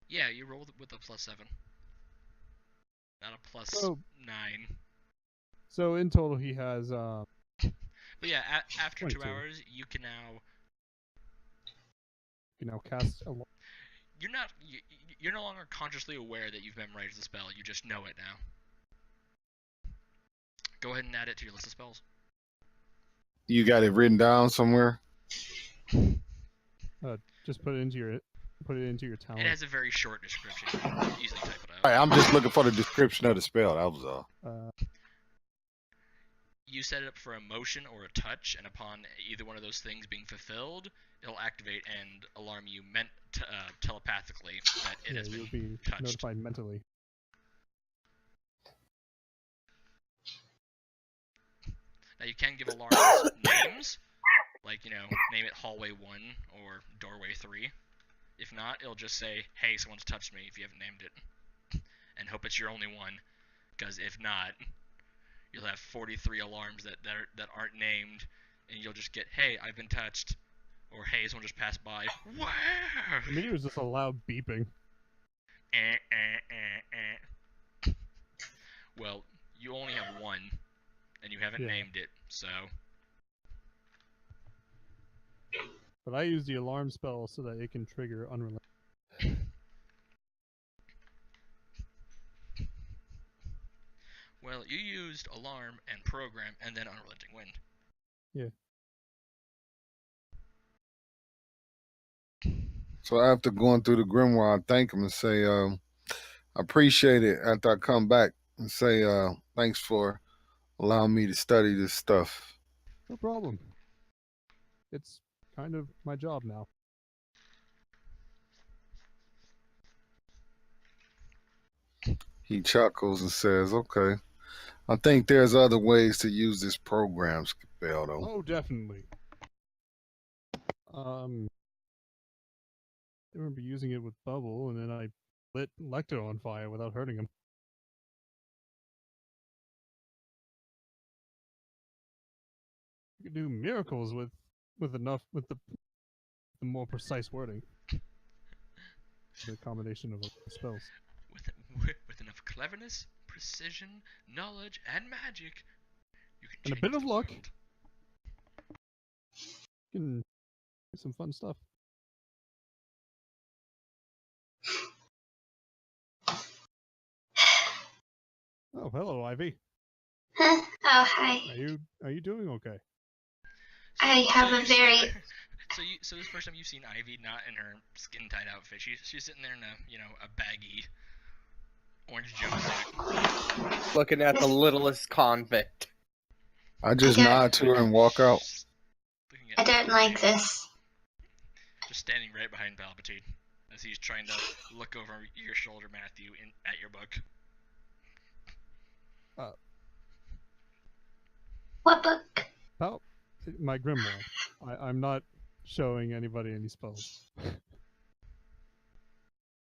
Yeah, you rolled with a plus 7. Not a plus Oh. 9. So in total, he has But yeah, after 2 22. hours, you can now. cast a. You're no longer consciously aware that you've memorized the spell. You just know it now. Go ahead and add it to your list of spells. You got it written down somewhere? Just put it into your talent. It has a very short description. You can easily type it out. All right, I'm just looking for the description of the spell. That was all. You set it up for a motion or a touch, and upon either one of those things being fulfilled, it'll activate and alarm you telepathically that it has you'll been be touched. notified mentally. Now you can give alarms names, like, name it Hallway 1 or Doorway 3. If not, it'll just say, hey, someone's touched me if you haven't named it. And hope it's your only one, because if not, you'll have 43 alarms that aren't named, and you'll just get, hey, I've been touched, or hey, someone just passed by. Wow! I mean, it was just a loud beeping. Well, you only have one, and you haven't Yeah. named it, so... But I use the alarm spell so that it can trigger unrelated. Well, you used Alarm and Program and then Unrelenting Wind. Yeah. So after going through the grimoire, I thank him and say, I appreciate it after I come back and say, thanks for allowing me to study this stuff. No problem. It's kind of my job now. He chuckles and says, okay. I think there's other ways to use this program spell, though. Oh, definitely. I remember using it with Bubble, and then I lit Lecter on fire without hurting him. You can do miracles with the more precise wording. The combination of spells. With enough cleverness, precision, knowledge, and magic, you can And a change bit of the luck. world. You can do some fun stuff. Oh, hello, Ivy. Huh? Oh, hi. Are you doing okay? I have a very... So this first time you've seen Ivy not in her skin tight outfit. She's sitting there in a baggy orange jumpsuit. Looking at the littlest convict. I just Yeah. nod to her and walk out. Looking I don't like this. Just standing right behind Palpatine as he's trying to look over your shoulder, Matthew, at your book. What book? My grimoire. I'm not showing anybody any spells.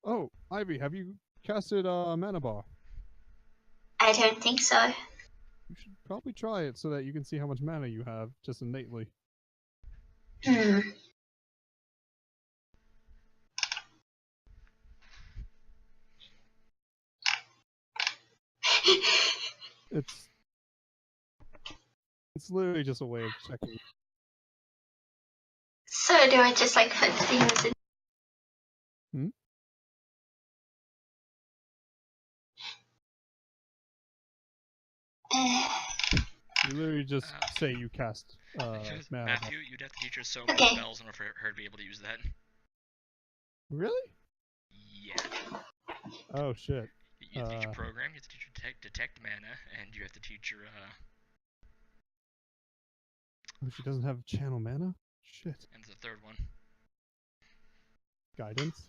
Oh, Ivy, have you casted Mana Bar? I don't think so. You should probably try it so that you can see how much mana you have, just innately. Hmm. It's literally just a way of checking. So do I just like put things in? You literally just say you cast Mana Bar. Matthew, you'd have to teach her so many Okay. spells in order for her to be able to use that. Really? Yeah. Oh shit. You have to teach her program, you have to teach her detect mana, and you have to teach her Oh, she doesn't have channel mana? Shit. and the third one. Guidance?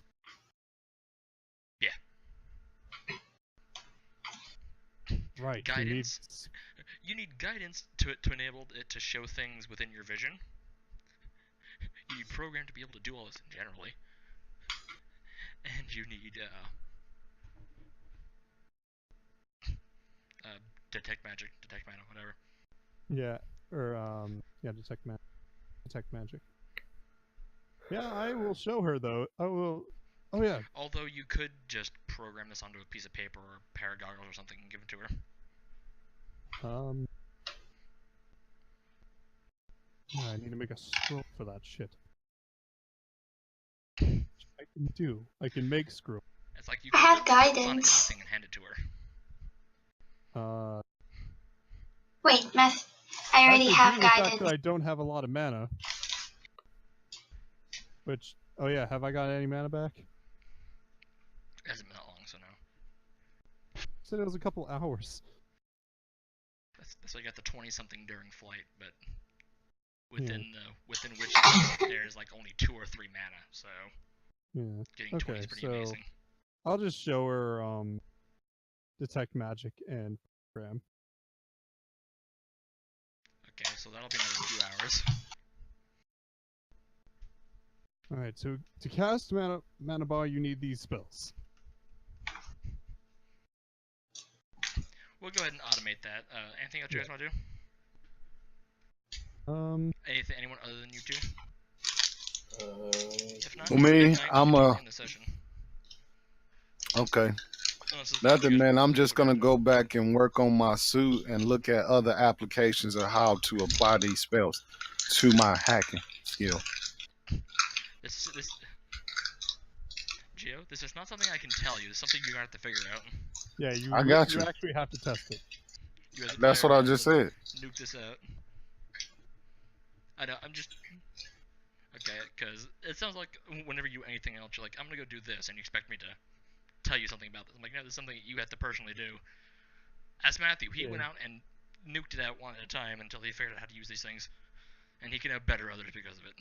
Yeah. Right. Guidance. You need guidance to enable it to show things within your vision. You need program to be able to do all this generally. And you need detect magic, detect mana, whatever. Yeah, or detect magic. Yeah, I will show her though. I will. Oh yeah. Although you could just program this onto a piece of paper or a pair of goggles or something and give it to her. I need to make a scroll for that shit. Which I can do. I can make scroll. It's like you I can have put this on guidance. anything and hand it to her. Wait, I already actually, have due to the fact guidance. that I don't have a lot of mana. Which, oh yeah, have I got any mana back? It hasn't been that long, so no. Said it was a couple hours. That's why you got the 20-something during flight, but within which there's like only 2 or 3 mana, so Yeah. getting 20 is pretty amazing. I'll just show her detect magic and program. Okay, so that'll be another few hours. Alright, so to cast mana bar you need these spells. We'll go ahead and automate that. Anything else you guys want to do? Anyone other than you two? If not, Well, me, good night, I'm we'll end the session. Okay. Unless it's Nothing, good. man. I'm just gonna go back and work on my suit and look at other applications of how to apply these spells to my hacking skill. This Gio, this is not something I can tell you. It's something you're gonna have to figure out. Yeah, you you. actually have to test it. You as a That's what player I just have to said. Nuke this out. I know. I'm just okay, because it sounds like whenever you do anything else, you're like, I'm gonna go do this, and you expect me to tell you something about this. I'm like, no, this is something you have to personally do. As Matthew, he went out and nuked it out one at a time until he figured out how to use these things, and he can have better others because of it.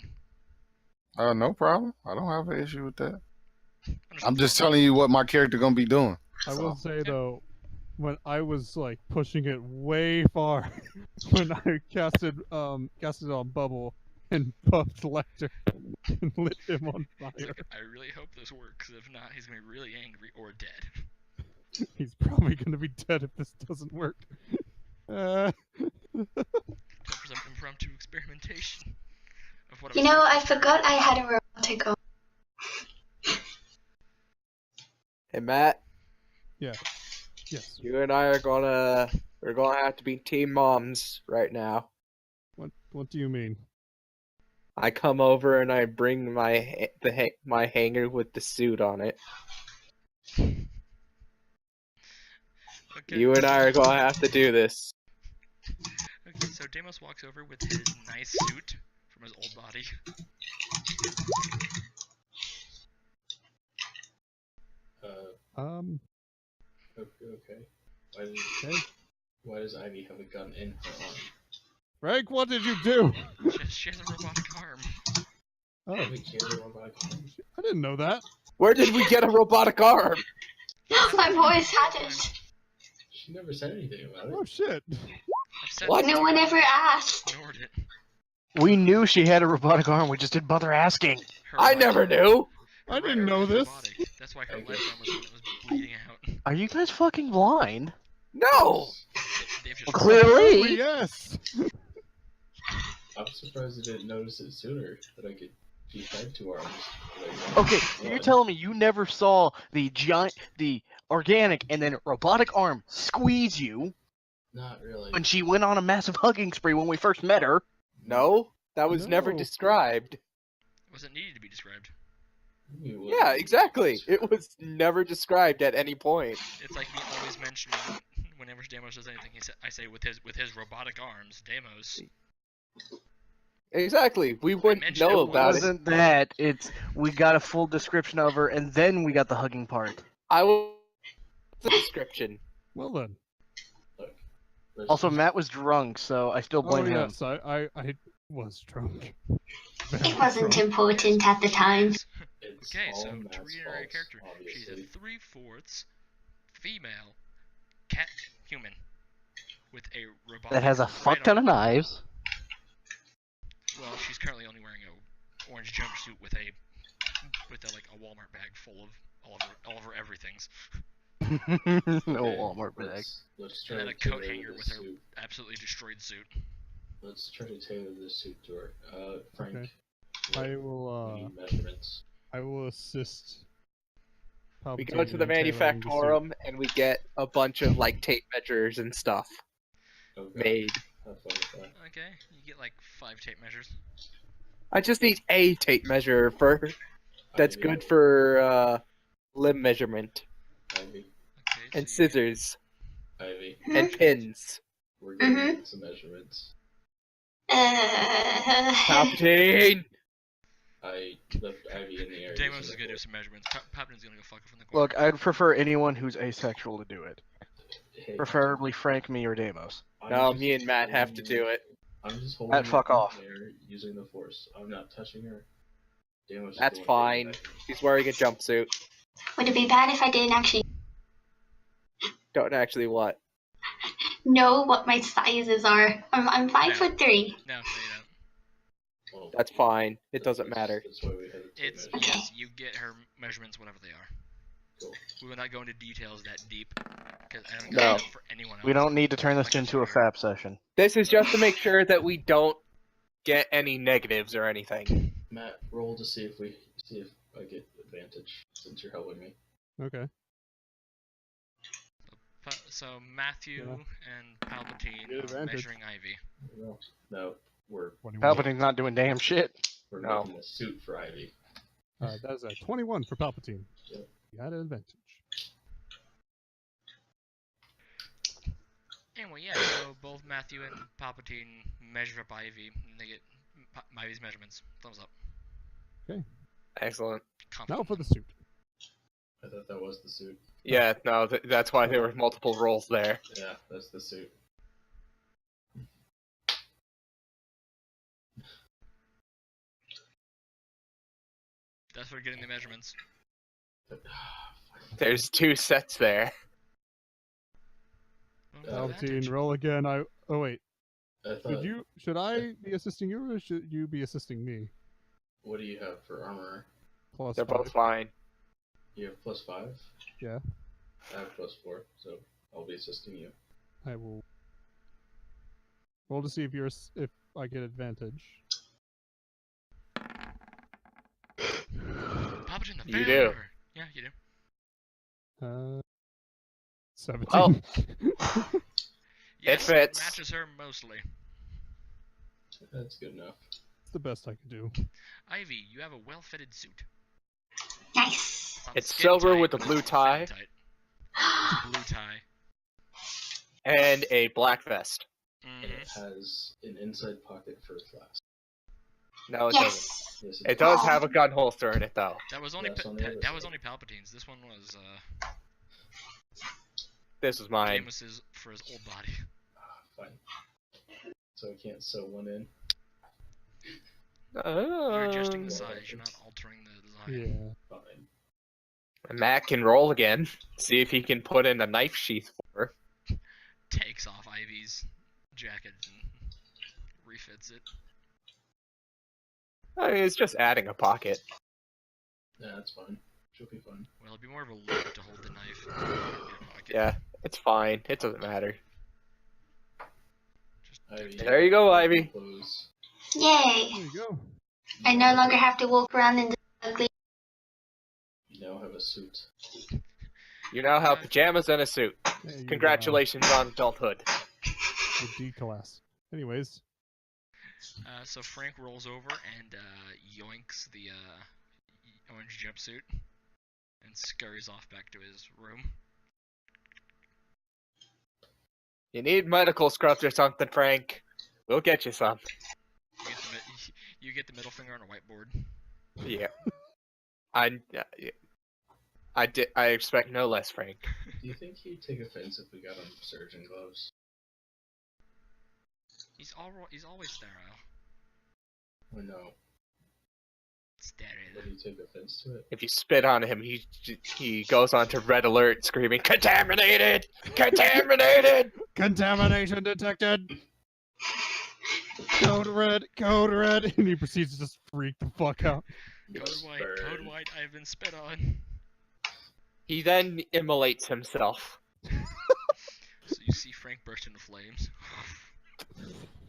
No problem. I don't have an issue with that. I'm just telling you what my character gonna be doing. I will say though, when I was like pushing it way far, when I casted on Bubble and buffed Lecter and lit him on fire. Like, I really hope this works. If not, he's gonna be really angry or dead. He's probably gonna be dead if this doesn't work. Time for some impromptu experimentation. Of what You know, I forgot I had a robotic arm. Hey Matt, Yes. you and I are we're gonna have to be team moms right now. What do you mean? I come over and I bring my hanger with the suit on it. Okay. You and I are gonna have to do this. Okay, so Deimos walks over with his nice suit from his old body. Okay. Why does Ivy have a gun in her arm? Frank, what did you do? She has a robotic arm. Oh, We carry a robotic arm. I didn't know that. Where did we get a robotic arm? My voice had it. She never said anything about Oh it. shit. I've said What? this No to one her, ever asked. ignored it. We knew she had a robotic arm. We just didn't bother asking. Her I right never arm- knew. her I right didn't arm know was this. robotic. That's why her Okay. left arm was the one that was bleeding out. Are you guys fucking blind? No. Dave just Well, clearly. Apparently, yes. I'm surprised I didn't notice it sooner. That I could be had 2 arms. Okay, you're telling me you never saw the organic and then robotic arm squeeze you Not really. when she went on a massive hugging spree when we first met her? No, that was never No. described. Was it needed to be described? You would- Yeah, exactly. It was never described at any point. It's like me always mentioning whenever Deimos does anything. I say with his robotic arms, Deimos. Exactly. We wouldn't mentioned know it about it. Wasn't that? It's we got a full description of her and then we got the hugging part. I will the description. Well then. There's- Also, Matt was drunk, so I still Oh blame him. yes, I was drunk. It wasn't important at the time. it's Okay, all so Matt's to reiterate her fault, character, she's a obviously. 3/4 female cat human with a robotic That has a right fuck ton of arm. knives. Well, she's currently only wearing a orange jumpsuit with a like a Walmart bag full of all of her everythings, No Okay, Walmart bag. Let's try and then to a coat tailor hanger this with her suit. absolutely destroyed suit. Let's try to tailor this suit to her. Frank. Okay. what- I we will need measurements. I will assist. We Palpatine go to the in tailoring the suit. manufactorum and we get a bunch of like tape measures and stuff Okay. made. Have fun with that. Okay, you get like 5 tape measures. I just need a tape measure for that's Ivy, good for limb measurement Ivy. Okay, and so you- scissors Ivy. and pins. We're getting some measurements. Palpatine. I left Ivy in the area. Deimos so is gonna do that- some measurements. Palpatine's gonna go fuck her from the corner. Look, I'd prefer anyone who's asexual to do it. Hey, Preferably Frank, me, or Deimos. I'm No, just me and Matt have to holding- do it. I'm just holding Matt, her fuck in off. there using the force. I'm not touching her. Deimos is That's doing fine. everything. He's wearing a jumpsuit. Would it be bad if I didn't actually Don't actually what? know what my sizes are? I'm 5'3". No, say that. Well, That's fine. It doesn't matter. That's why we had to take It's measures. Okay. yes, you get her measurements whatever they are. Cool. We will not go into details that deep because I haven't No. got enough for anyone else. We don't need to turn this into a FAP session. This is just to make sure that we don't get any negatives or anything. Matt, roll to see if I get advantage since you're helping me. Okay. So Matthew Yeah. and Palpatine Get are advantage. measuring Ivy. No, we're 21. Palpatine's not doing damn shit. No. making a suit for Ivy. That is a 21 for Palpatine. Yep. You had an advantage. Anyway, yeah. So both Matthew and Palpatine measure up Ivy, and they get Ivy's measurements. Thumbs up. Excellent. Now for the suit. I thought that was the suit. Yeah, no, that's why there were multiple rolls there. Yeah, that's the suit. That's for getting the measurements. There's 2 sets there. Well, Palpatine, roll again. Oh wait. I thought. Should I be assisting you or should you be assisting me? What do you have for armor? Plus They're 5. both fine. You have +5. Yeah. I have +4, so I'll be assisting you. I will roll to see if I get advantage. Palpatine the You do. failure. Yeah, you do. 17. Oh. Yes, fits. matches her mostly. That's good enough. It's the best I can do. Ivy, you have a well-fitted suit. Nice. not It's skin silver tight, with a but blue it's tie. fin tight. Blue tie. And a black vest. And Mhm. it has an inside pocket for a flask. No, it doesn't. Yes. Yes, It does have a gun holster in it, though. That was only That's on the other that was side. only Palpatine's. This one was This is mine. Jameis's for his old body. Fine. so I can't sew one in. You're adjusting the Uh, size. You're not altering the design. Yeah. Fine. Matt can roll again. See if he can put in a knife sheath for her. Takes off Ivy's jacket and refits it. I mean, it's just adding a pocket. Yeah, that's fine. She'll be fine. Well, it'd be more of a loop to hold the knife. in a pocket. Yeah, it's fine. It doesn't matter. Just Ivy, There you go, Ivy. clothes. Yay! There you go. I no longer have to walk around in the ugly. You now have a suit. You now have pajamas and a suit. There you go. Congratulations on adulthood. The D class. Anyways, So Frank rolls over and yoinks the orange jumpsuit and scurries off back to his room. You need medical scrubs or something, Frank. We'll get you some. You get the middle finger on a whiteboard. Yeah. I expect no less, Frank. Do you think he'd take offense if we got him surgeon gloves? He's always sterile. Or no? Sterile. Would he take offense to it? If you spit on him, he goes on to red alert, screaming, "Contaminated! Contaminated!" contamination detected. Code red, and he proceeds to just freak the fuck out. Code white, code Burn. white. I've been spit on. He then immolates himself. So you see Frank burst into flames.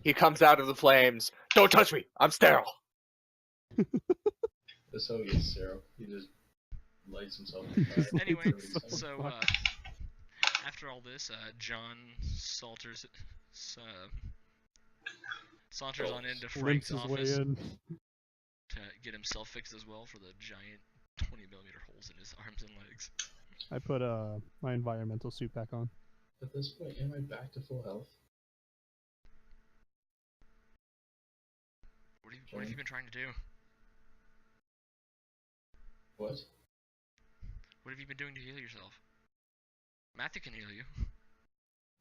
He comes out of the flames. "Don't touch me! I'm sterile!" That's how he gets sterile. He just lights himself on fire. Anyway, It's so so fun. after all this, John saunters on into Limps Frank's his way office in. to get himself fixed as well for the giant 20mm holes in his arms and legs. I put my environmental suit back on. At this point, am I back to full health? What have you been trying to do? What? What have you been doing to heal yourself? Matthew can heal you.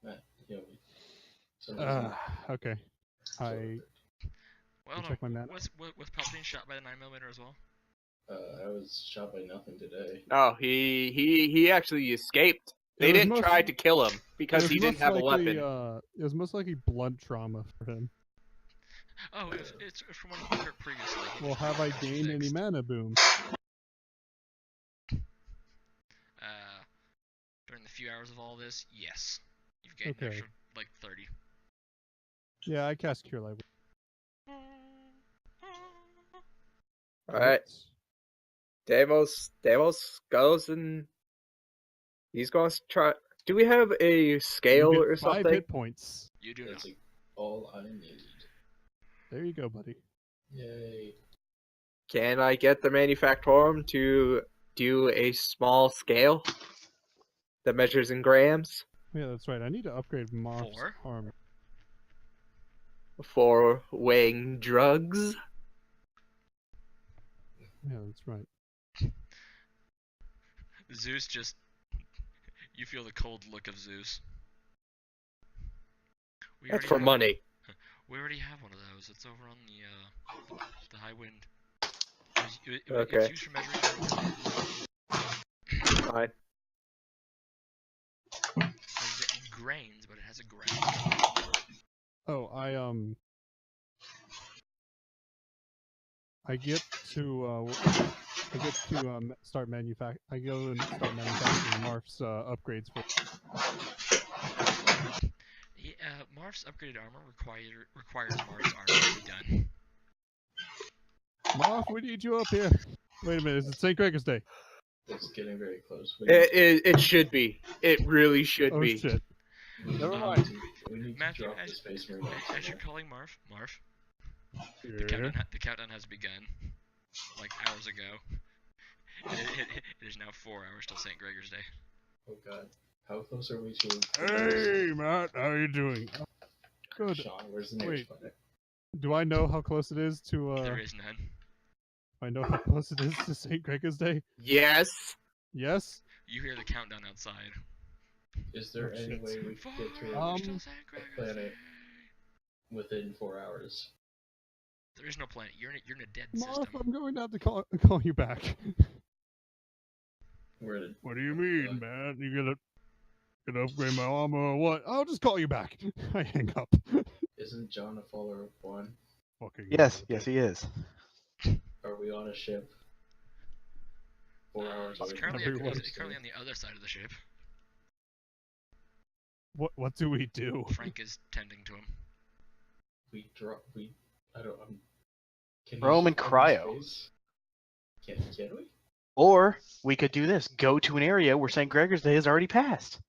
Matt, heal me. For some reason, Okay. I Well, check my no. map. Was Palpatine shot by the 9mm as well? I was shot by nothing today. No, he actually escaped. They It was didn't most- try to kill him because it he was didn't most have a likely, weapon. It was most likely blunt trauma for him. Oh, it's from when he got hurt previously. He Well, just have I got gained any fixed. mana boom? During the few hours of all this, yes. You've gained an Okay. extra, like, 30. Yeah, I cast Cure Light. Alright, Deimos goes and he's going to try. Do we have a scale You or get 5 something? hit points. You do That's not. like all I need. There you go, buddy. Yay. Can I get the Manufactorum to do a small scale that measures in grams Yeah, that's right. I need to upgrade Marth's 4? armor. for weighing drugs? Yeah, that's right. Zeus just... You feel the cold look of Zeus. We That's already for have- money. We already have one of those. It's over on the High Wind. Okay. It's used for measuring Fine. grains, but it has a gram. Oh, I get to start manufacturing. I go and start manufacturing Marth's upgrades for. Marth's upgraded armor requires Marth's armor to be done. Marth, we need you up here. Wait a minute, is it St. Gregor's Day? It's getting very close. It should be. It really should Oh be. shit. Never Um, mind. We need to Matthew, drop the Space Marine. as you're calling Marth, the Yeah. countdown has begun, like hours ago. It is now 4 hours till St. Gregor's Day. Oh god. How close are we to... Hey, Matt, how you doing? Good. Sean, where's the next Wait. planet? Do I know how close it is to? There is none. I know how close it is to St. Gregor's Day. Yes. Yes. You hear the countdown outside. Is there Oh, any shit. way we could 4 get to hours Um, till St. Gregor's planet. Day. within 4 hours. There is no planet. You're in a dead Marth, system. I'm going to have to call you back. Where did? What do you mean, man? You gonna upgrade my armor or what? I'll just call you back. I hang up. Isn't John a follower of Quan? Fucking Yes, idiot. yes, he is. Are we on a ship? 4 hours He's away currently, from Everyone. he's currently on the other side of the ship. What do we do? Frank is tending to him. We drop. Can Roam you and find cryo. space? Can we? Or we could do this: go to an area where St. Gregor's Day has already passed.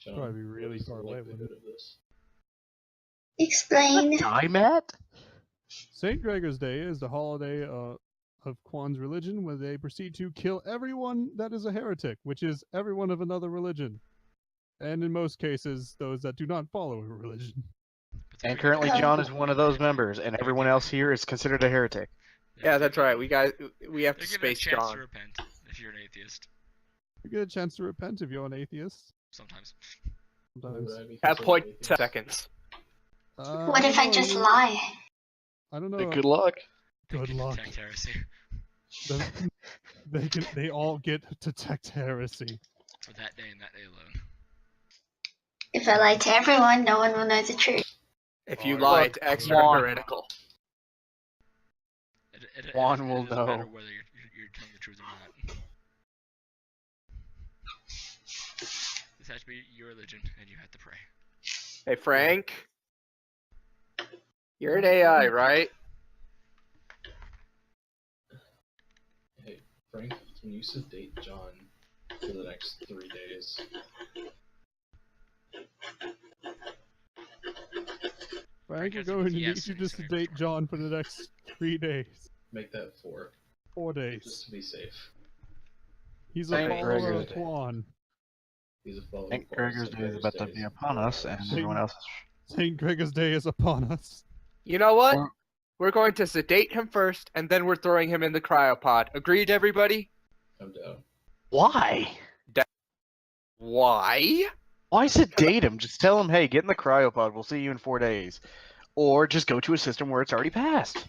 John, Probably be really what is the far away, wouldn't likelihood of this? Explain. Die, Matt? St. Gregor's Day is the holiday of Quan's religion, where they proceed to kill everyone that is a heretic, which is everyone of another religion, and in most cases, those that do not follow a religion. But they're And gonna- currently, John is one of those members, and everyone else here is considered a heretic. Yeah, that's right. We have They're to given a space chance John. to repent if you're an atheist. You get a chance to repent if you're an atheist. Sometimes. Sometimes. Would I be At considered atheist? 0.7 seconds. What if I don't just know, lie? I don't know. Good luck. Good luck. Detect heresy. They all get detect heresy. For that day and that day alone. If I lie to everyone, no one will know the truth. If you Look, lie, it's extra Juan. heretical. Juan will doesn't matter know. whether you're telling the truth or not. This has to be your religion, and you have to pray. Hey, Frank. You're an AI, right? Hey, Frank, can you sedate John for the next 3 days? Frank, we're has going to need yes, you and to he's gonna sedate ignore. John for the next 3 days. Make that 4, 4 just days. to be safe. He's a St. follower Gregor's of Day. Quan. He's a follower St. of Quan, Gregor's St. Day is about to Day be is upon 4 us, and hours. everyone else is. St. Gregor's Day is upon us. You know what? Or- We're going to sedate him first, and then we're throwing him in the cryopod. Agreed, everybody? I'm down. Why? Why? Why sedate him? Just tell him, hey, get in the cryopod. We'll see you in 4 days. Or just go to a system where it's already passed.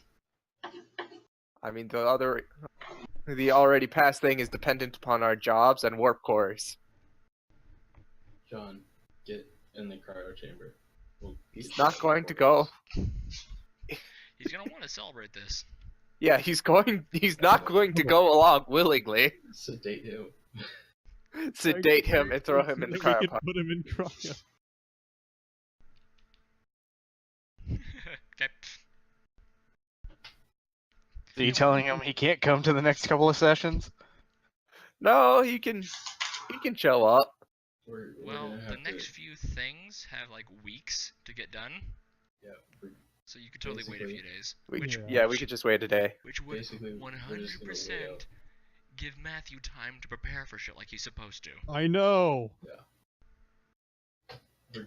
I mean, the already passed thing is dependent upon our jobs and warp cores. John, get in the cryo chamber. We'll He's get not you going in to 4 go. days. He's gonna want to celebrate this. Yeah, he's not going to go along willingly. Sedate him. Sedate him and throw him in the We can cryopod. put him in cryo. Okay. Are you telling him he can't come to the next couple of sessions? No, he can show up. We're Well, gonna the have next to, few things have like weeks to get done, yeah, we're, so you could totally wait a few Basically- days. We Which, Yeah. we could just wait a day. which would basically, we're just gonna wait 100% out. give Matthew time to prepare for shit like he's supposed to. I know. We're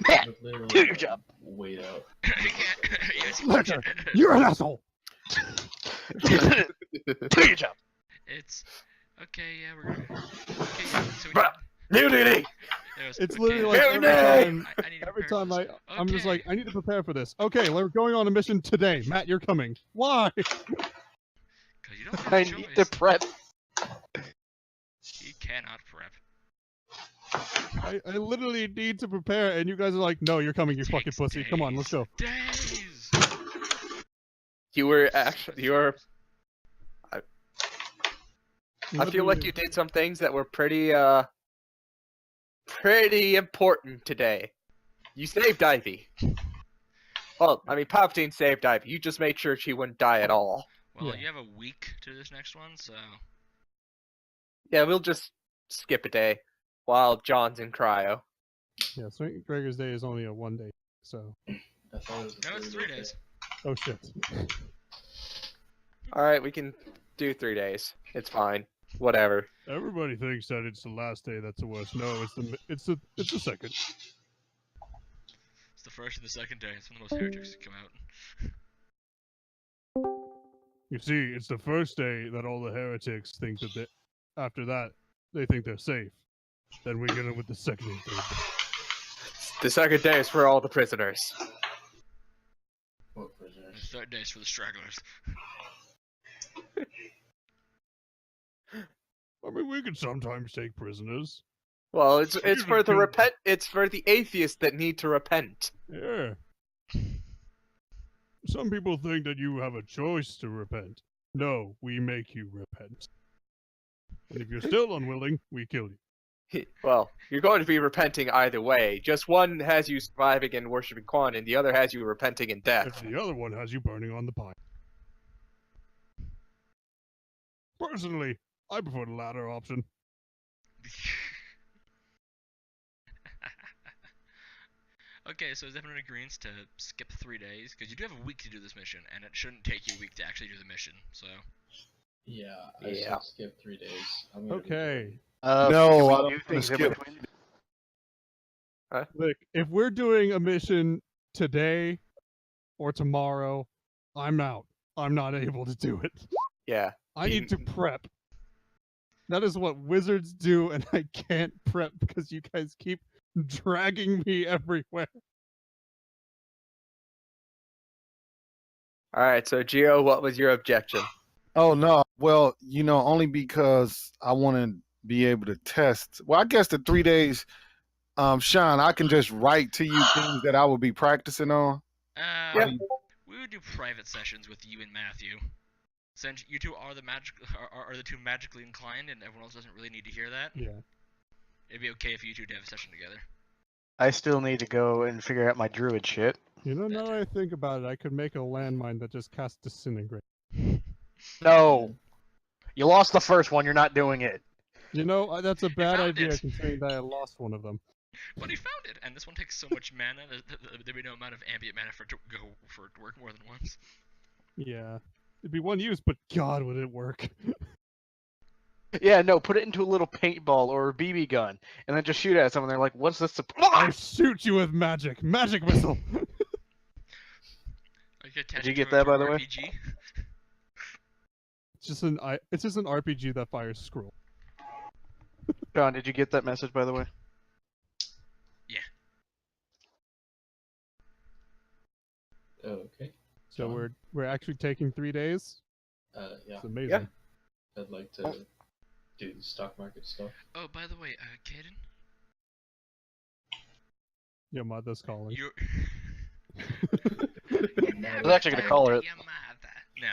Matt, literally do your gonna job. Wait out. He can't. Yes, he Ledger, can. you're an asshole. Do your job. It's okay. Yeah, we're gonna. Okay, yeah, so we Bruh. Nudity! It's literally like Very every nice. time, I need to every prepare time for this. I'm just Okay. like, I need to prepare for this. Okay, we're going on a mission today. Matt, you're coming. Why? 'Cause you don't have I a need choice. to prep. He cannot prep. I literally need to prepare, and you guys are like, no, you're coming, you fucking Takes pussy. Come on, let's go. Days. You were I feel like you did some things that were pretty important today. You saved Ivy. Well, I mean, Palpatine saved Ivy. You just made sure she wouldn't die at all. Well, Yeah. you have a week to this next one, so Yeah, we'll just skip a day while John's in cryo. Yeah, St. Gregor's Day is only a 1 day, so. I thought it was a no, it's 30 3 days. Oh shit. Alright, we can do 3 days. It's fine. Whatever. Everybody thinks that it's the last day that's the worst. No, it's the second. It's the first and the second day. It's when the most heretics come out. You see, it's the first day that all the heretics think that after that, they think they're safe. Then we get it with the second and third day. The second day is for all the prisoners. What The prisoners? third day's for the stragglers. I mean, we could sometimes take prisoners. Well, it's for the Kill- It's for the atheists that need to repent. Yeah. Some people think that you have a choice to repent. No, we make you repent. And if you're still unwilling, we kill you. Well, you're going to be repenting either way. Just one has you surviving and worshiping Quan, and the other has you repenting in If death. the other one has you burning on the pile. Personally, I prefer the latter option. Okay, so is everyone in agreement to skip 3 days? Because you do have a week to do this mission, and it shouldn't take you a week to actually do the mission, so... Yeah, I Yeah. said skip 3 days. I'm gonna be Okay. No, can I we don't do wanna things in skip. between? Look, if we're doing a mission today or tomorrow, I'm out. I'm not able to do it. Yeah. I need to prep. That is what wizards do, and I can't prep because you guys keep dragging me everywhere. Alright, so Gio, what was your objection? Oh no. Well, only because I want to be able to test. Well, I guess the 3 days, Sean, I can just write to you things that I will be practicing on. Yeah. We would do private sessions with you and Matthew. Since you two are the two magically inclined, and everyone else doesn't really need to hear that, Yeah. it'd be okay for you two to have a session together. I still need to go and figure out my druid shit. Now that I think about it, I could make a landmine that just casts Disintegrate. No. You lost the first one, you're not doing it. That's a bad found idea it. considering that I lost one of them. But he found it, and this one takes so much mana that there'd be no amount of ambient mana for it to work more than once. Yeah. It'd be one use, but God, would it work. Yeah, no, put it into a little paintball or a BB gun, and then just shoot at someone. They're like, what's this? I shoot you with magic! Magic missile! Did you get that, by the way? RPG? It's just an RPG that fires scroll. John, did you get that message, by the way? Okay. So John? we're actually taking 3 days? Yeah. It's amazing. Yeah. I'd like to do the stock market stuff. Oh, by the way, Kaden, Your mother's calling. you're... I was actually gonna call her. Your mother. No.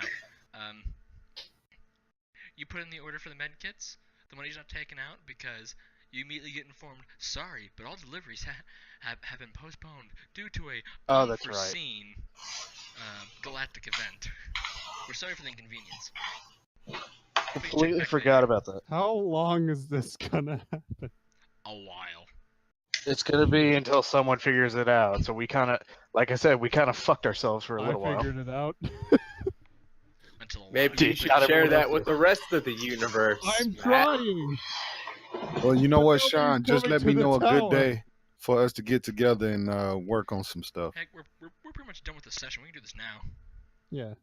You put in the order for the med kits. The money's not taken out because you immediately get informed, sorry, but all deliveries have been postponed due to a Oh, that's right. unforeseen galactic event. We're sorry for the inconvenience. Completely forgot about that. How long is this gonna happen? A while. It's gonna be until someone figures it out. So we kind of, like I said, we kind of fucked ourselves for a little I while. figured it out. Until a lot Maybe of you Dude, should not share everyone that else with did. the rest of the universe. I'm Matt. trying! Well, you know what, How Sean? come Just coming let to me the know a tower? good day for us to get together and work on some stuff. Heck, we're pretty much done with the session. We can do this now. Yeah.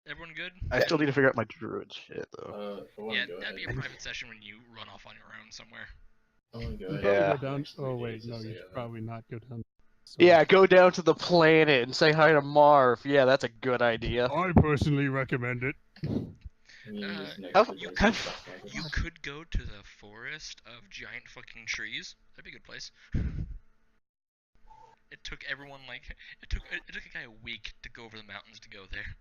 Everyone good? I still need to figure out my druid shit though. I wanna Yeah, go that'd be a ahead. private session when you run off on your own somewhere. I wanna go You ahead. probably Yeah. go down. Next 3 Oh wait, days no, to you say should that. probably not go down. Yeah, go down to the planet and say hi to Marv. Yeah, that's a good idea. I personally recommend it. I mean, Uh, this next how- week you is how- the stock market. You could go to the forest of giant fucking trees. That'd be a good place. It took everyone it took a guy a week to go over the mountains to go there.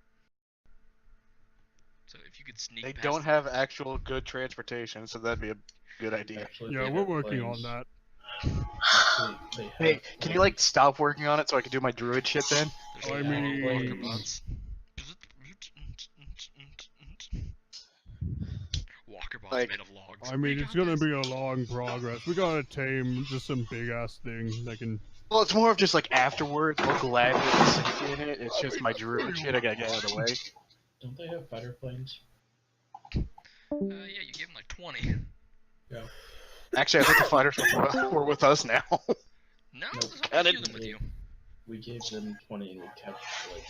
So if you could sneak They past don't them- have actual good transportation, so that'd be a good idea. Actually, Yeah, they we're have working on planes. that. Actually, they Hey, have can you like planes. stop working on it so I can do my druid shit then? There's I a lot of mean- walker bots. Walker bots Like- made of logs. I mean, They it's got gonna this. be a long progress. We gotta tame just some big ass thing that can. Well, it's more of just like afterwards, we'll gladly assist in it. It's just my druid shit I gotta get out of the way. Don't they have fighter planes? Yeah, you gave him like 20. Actually, I think the fighters were with us now. No, Nope. there's only a Kinda few of them with you. We gave them 20 and we kept like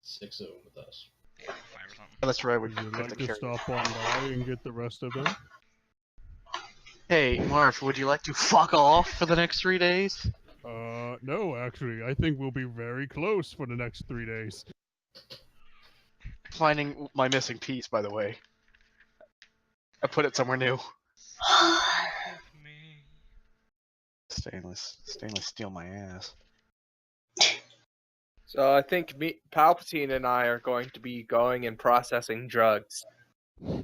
6 of them with us. They got like 5 or something. That's right. We Would you have like to to carry. stop on by and get the rest of them? Hey, Marv, would you like to fuck off for the next 3 days? No, actually, I think we'll be very close for the next 3 days. Finding my missing piece, by the way. I put it somewhere new. Save me. Stainless steel my ass. So I think Palpatine and I are going to be going and processing drugs. Me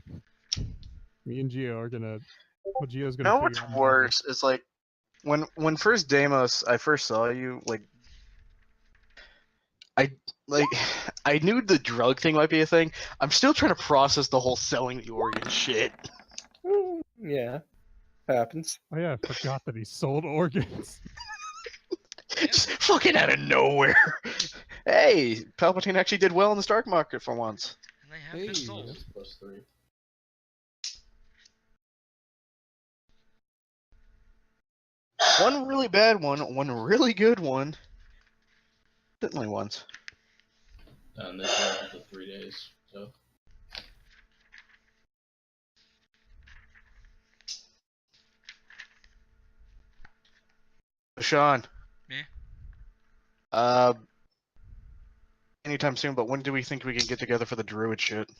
and Gio are gonna. Well, Gio's You gonna. know figure what's out magic. worse? It's like when first Deimos I first saw you, like I knew the drug thing might be a thing. I'm still trying to process the whole selling the organ shit. Yeah, happens. Oh yeah, I forgot that he sold organs. Just fucking out of nowhere. Hey, Palpatine actually did well in the stock market for once. And they have Hey. been sold. +3. One really bad one really good one. Certainly once. And this one after 3 days. So Sean. Yeah? Anytime soon, but when do we think we can get together for the druid shit?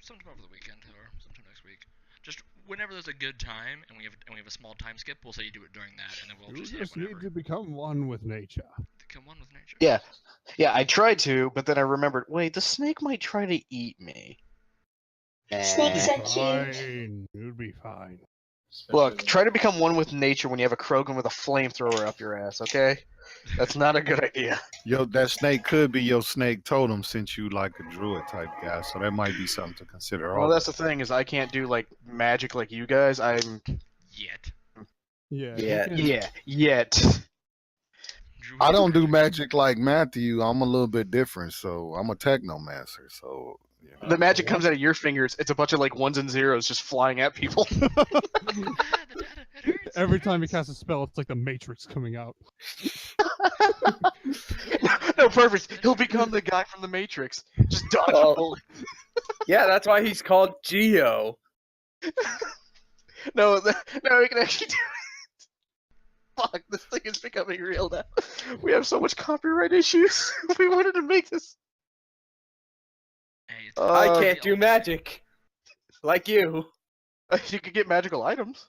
Sometime over the weekend or sometime next week. Just whenever there's a good time and we have a small time skip, we'll say you do it during that, and then we'll You just hit just it need whenever. to become one with nature. Become one with nature. Yeah. Yeah, I tried to, but then I remembered, wait, the snake might try to eat me. Snakes Eh. are cute. Fine, you'll be fine. especially Look, when- try to become one with nature when you have a Krogan with a flamethrower up your ass, okay? That's not a good idea. Yo, that snake could be your snake totem since you like a druid type guy, so that might be something to consider. Well, that's the thing, is I can't do, like, magic like you guys. I'm... Yet. Yeah. Yeah, you can- Yeah, yet. Druid I don't do magic. magic like Matthew. I'm a little bit different, so I'm a technomancer. So you know. The magic comes out of your fingers. It's a bunch of, like, ones and zeros just flying at people. Ah, the data, it hurts. Every it time he hurts. casts a spell, it's like the Matrix coming out. No, perfect. He'll become the guy from the Matrix. Just dodge a Oh. bullet. Yeah, that's why he's called Geo. No, no, we can actually do it. Fuck, this thing is becoming real now. We have so much copyright issues. We wanted to make this. Hey, it's I Uh, can't do magic. Like you. You could get magical items.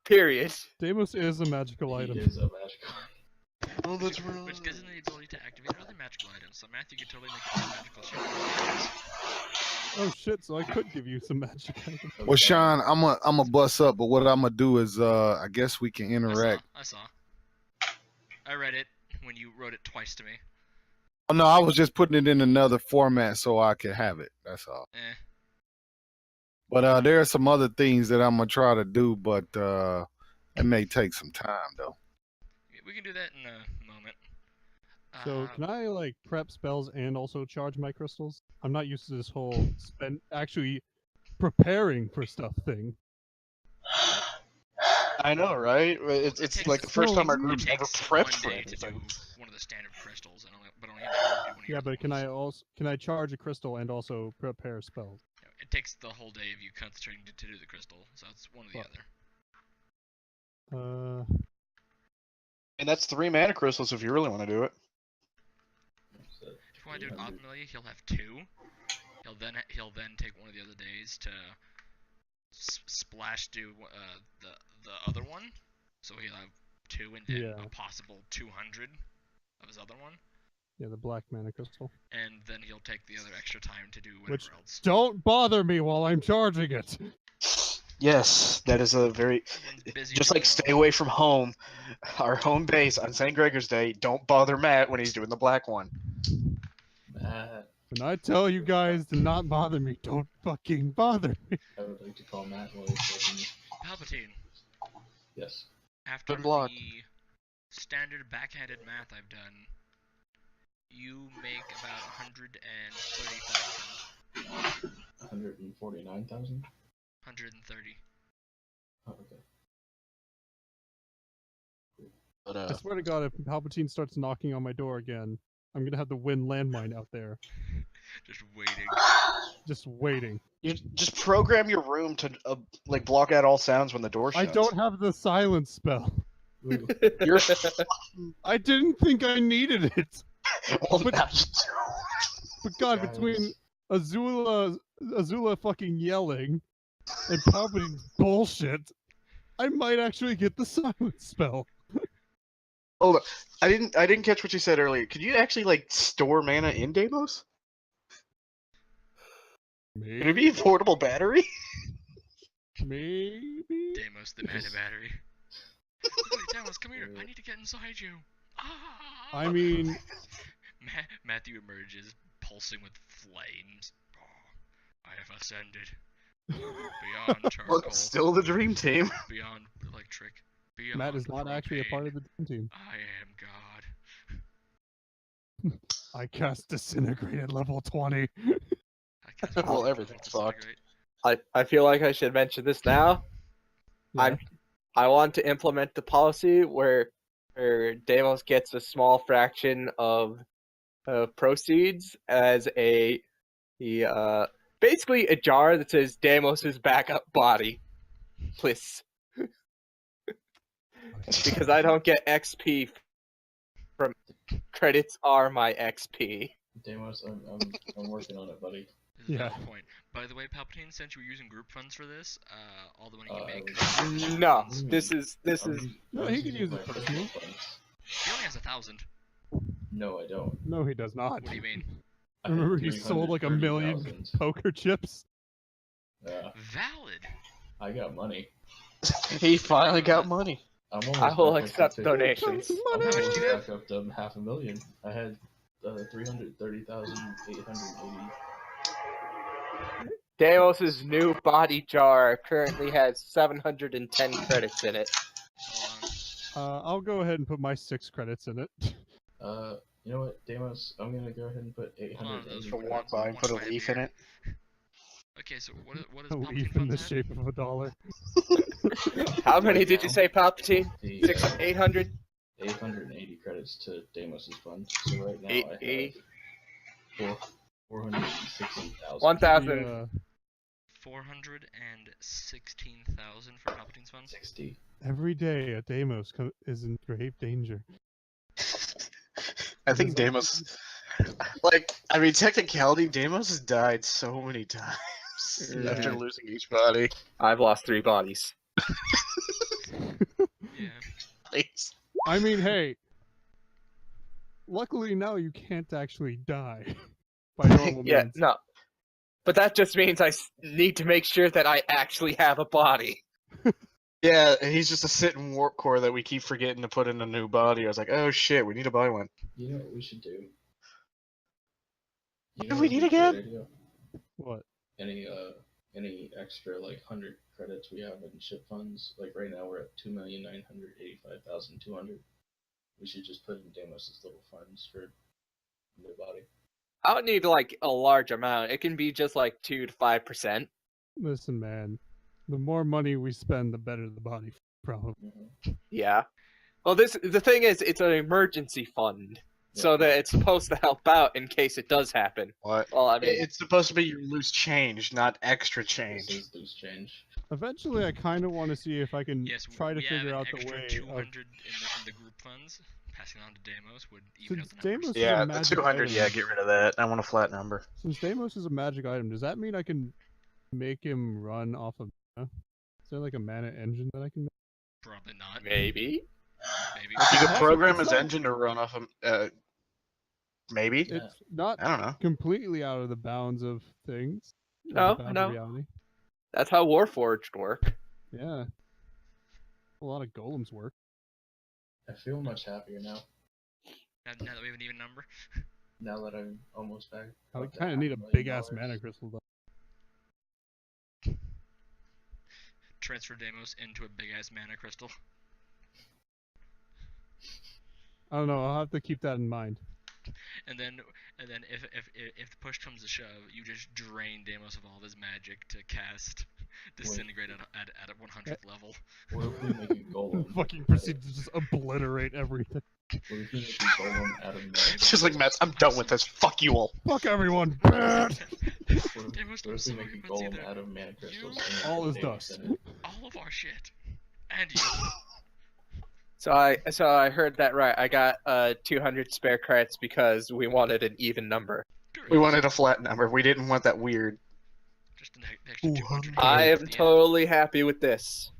Period. Deimos is a magical He item. is a magical. Oh, that's real. Which gives him the ability to activate other magical items. So Matthew could totally make it magical shit. Oh shit! So I could give you some magic items. Well, Sean, I'm a bust up, but what I'm gonna do is, I guess we can interact. I saw. I read it when you wrote it twice to me. Oh no, I was just putting it in another format so I could have it. That's all. Eh. But there are some other things that I'm gonna try to do, but it may take some time though. We can do that in a moment. So can I like prep spells and also charge my crystals? I'm not used to this whole actually preparing for stuff thing. I know, right? It's It takes- like the first time our it group's ever takes prepped one for day to do anything. one of the standard crystals, and only have to do one of Yeah, your but other ones. can I charge a crystal and also prepare spells? You know, it takes the whole day of you concentrating to do the crystal, so it's one or the Fuck. other. And that's 3 mana crystals if you really want to do it. So, If you want to do an 300. optimally, he'll have 2. He'll then take one of the other days to splash do the other one, so he'll have 2 and then Yeah. a possible 200 of his other one, Yeah, the black mana crystal. and then he'll take the other extra time to do whatever Which- else. Don't bother me while I'm charging it. Yes, that is a very... Someone's busy Just like doing stay away from home, our home base on St. Gregor's Day, don't bother Matt when he's doing the black one. Matt. When I tell you guys to not bother me, don't fucking bother me. I would like to call Matt while he's talking. Palpatine. Yes. After Good luck. the standard backhanded math I've done, you make about 130,000. 149,000. 130. Oh, okay. But, I swear to God, if Palpatine starts knocking on my door again, I'm gonna have the wind landmine out there. Just waiting. Just waiting. You just program your room to like block out all sounds when the door I shuts. don't have the silence spell. You're I didn't think I needed it. well, But- now you do. But God, Guys. between Azula fucking yelling and Palpatine's bullshit, I might actually get the silence spell. Hold on. I didn't catch what you said earlier. Could you actually like store mana in Deimos? Could it Maybe. be a portable battery? Maybe. Deimos, the mana battery. Wait, Deimos, come here. I need to get inside you. Ah! I mean, Matthew emerges, pulsing with flames. Oh, I have ascended beyond charcoal, Well, it's still the dream team. beyond electric, beyond Matt is not actually a part of the dream team. I am God. I cast Disintegrate at level 20. I guess Well, we'll everything's fucked. disintegrate. I feel like I should mention this now. Yeah. I want to implement the policy where Deimos gets a small fraction of proceeds as basically a jar that says Deimos's backup body, please. Because I don't get XP from credits are my XP. Deimos, I'm working on it, buddy. This is a Yeah. valid point. By the way, Palpatine, since you were using group funds for this, all the money you I make. was- No, this is No, he can use it my personally. funds. He only has 1,000. No, I don't. No, he does not. What do you mean? I have Remember, he sold like 1 million 330,000. poker chips? Yeah, Valid. I got money. He finally got money. I'm almost I will back up accept to donations. I'm Money! almost back up to $500,000. I had 330,880. Deimos's new body jar currently has 710 credits in it. Hold on. I'll go ahead and put my 6 credits in it. You know what, Deimos? I'm gonna go ahead and put Hold on, 880. those So are walk by and put a Walk by leaf beer. in it. Okay, so what is A Palpatine leaf in the funds at? shape of $1. How many did you say, Palpatine? The, 800? 880 credits to Deimos's fund. So right now I 880? have 460,000. 1,000. The, 416,000 for Palpatine's funds. 60. every day a Deimos is in grave danger. I think Deimos, like, I mean, technicality, Deimos has died so many times after Yeah. losing each body. I've lost 3 bodies. Yeah. Please. I mean, hey. Luckily now you can't actually die by normal Yeah, means. no. But that just means I need to make sure that I actually have a body. Yeah, he's just a sitting warp core that we keep forgetting to put in a new body. I was like, oh shit, we need to buy one. You know what we should do? What You do know we what'd need be a great again? idea? What? Any extra like 100 credits we have in ship funds? Like right now we're at 2,985,200. We should just put in Deimos's little funds for new body. I don't need like a large amount. It can be just like 2 to 5%. Listen, man. The more money we spend, the better the body problem. Mm-hmm. Yeah. Well, the thing is, it's an emergency fund, so that it's supposed to help out in case it does happen. What? Well, I mean, It's supposed to be your loose change, not extra This change. is loose change. Eventually, I kind of want to see if I can Yes, try to we have figure an out the extra way 200 of... in the group funds. Passing on to Deimos would even out Since the numbers. Deimos is a Yeah, the magic 200, item, yeah, get rid of that. I want a flat number. Since Deimos is a magic item, does that mean I can make him run off of mana? Is there like a mana engine that I can make? Probably not. maybe. Maybe. You could Also, program it's his not- engine to run off of, maybe? Yeah. It's not I don't know. completely out of the bounds of things. Out No, of the bounds no. of reality. That's how Warforged work. Yeah. A lot of golems work. I feel much happier now. Now that we have an even number. Now that I'm almost back. I up to kind of need a $500,000. big ass mana crystal though. Transfer Deimos into a big ass mana crystal. I don't know. I'll have to keep that in mind. And then if the push comes to shove, you just drain Deimos of all of his magic to cast Disintegrate at a 100th level. What if we make a golem fucking proceed to just obliterate everything. What if you make a golem out of mana? It's just like, Matt, I'm done with this. Fuck you all. Fuck everyone. What Demos, if I'm we make sorry, a but golem either out of mana crystals? you- and All is names dust. in it? all of our shit. And you. So I heard that right. I got 200 spare credits because we wanted an even number. We wanted a flat number. We didn't want that weird. Just an extra 200. I at am the end totally happy with this.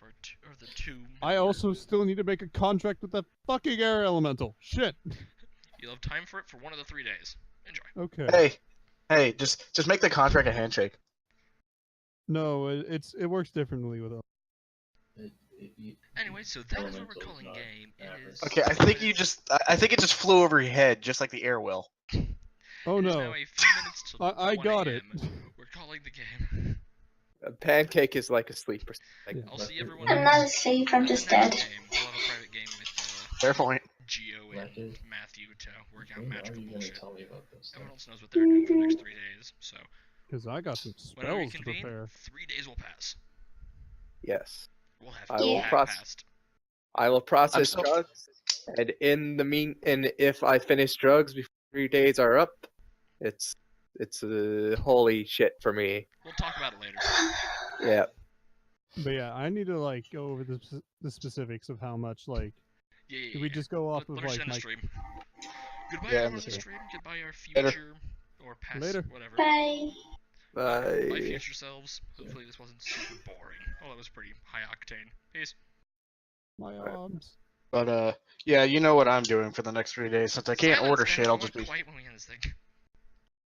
Or the two. I also still need to make a contract with that fucking air elemental. Shit. You'll have time for it for one of the 3 days. Enjoy. Okay. Hey, just make the contract a handshake. No, it works differently with us. Anyway, so that is what we're Elemental's calling not game. average. It is. Okay, I think it just flew over your head, just like the air will. Oh It is no. now a few minutes till I 1 got it. a.m. We're calling the game. A pancake is like a sleeper. Like, Yeah. I'll see everyone. I'm not asleep, I'm at the just next dead. game. We'll have a private game with Fair point. Geo and Matthew? Matthew to work out When are magical you gonna bullshit. tell me about this? Everyone else knows what they're doing for the next 3 days, so Because I got some whenever we spells to convene, prepare. 3 days will pass. Yes. We'll have I will passed. I will process so- drugs, and if I finish drugs before 3 days are up, it's holy shit for me. We'll talk about it later. Yeah. But yeah, I need to like go over the specifics of how much like. Yeah. Do we just go off of Let us like end the my stream. Goodbye, Yeah, everyone end on the the stream. stream. Goodbye, our Later. future or past, Later. whatever. Bye. Bye, Bye. future selves. Hopefully, this wasn't super boring. Oh, that was pretty high octane. Peace. my arms? But yeah, you know what I'm doing for the next 3 days. Since I can't Silence, order man. shit, I I'll want just be. quiet when we end this thing.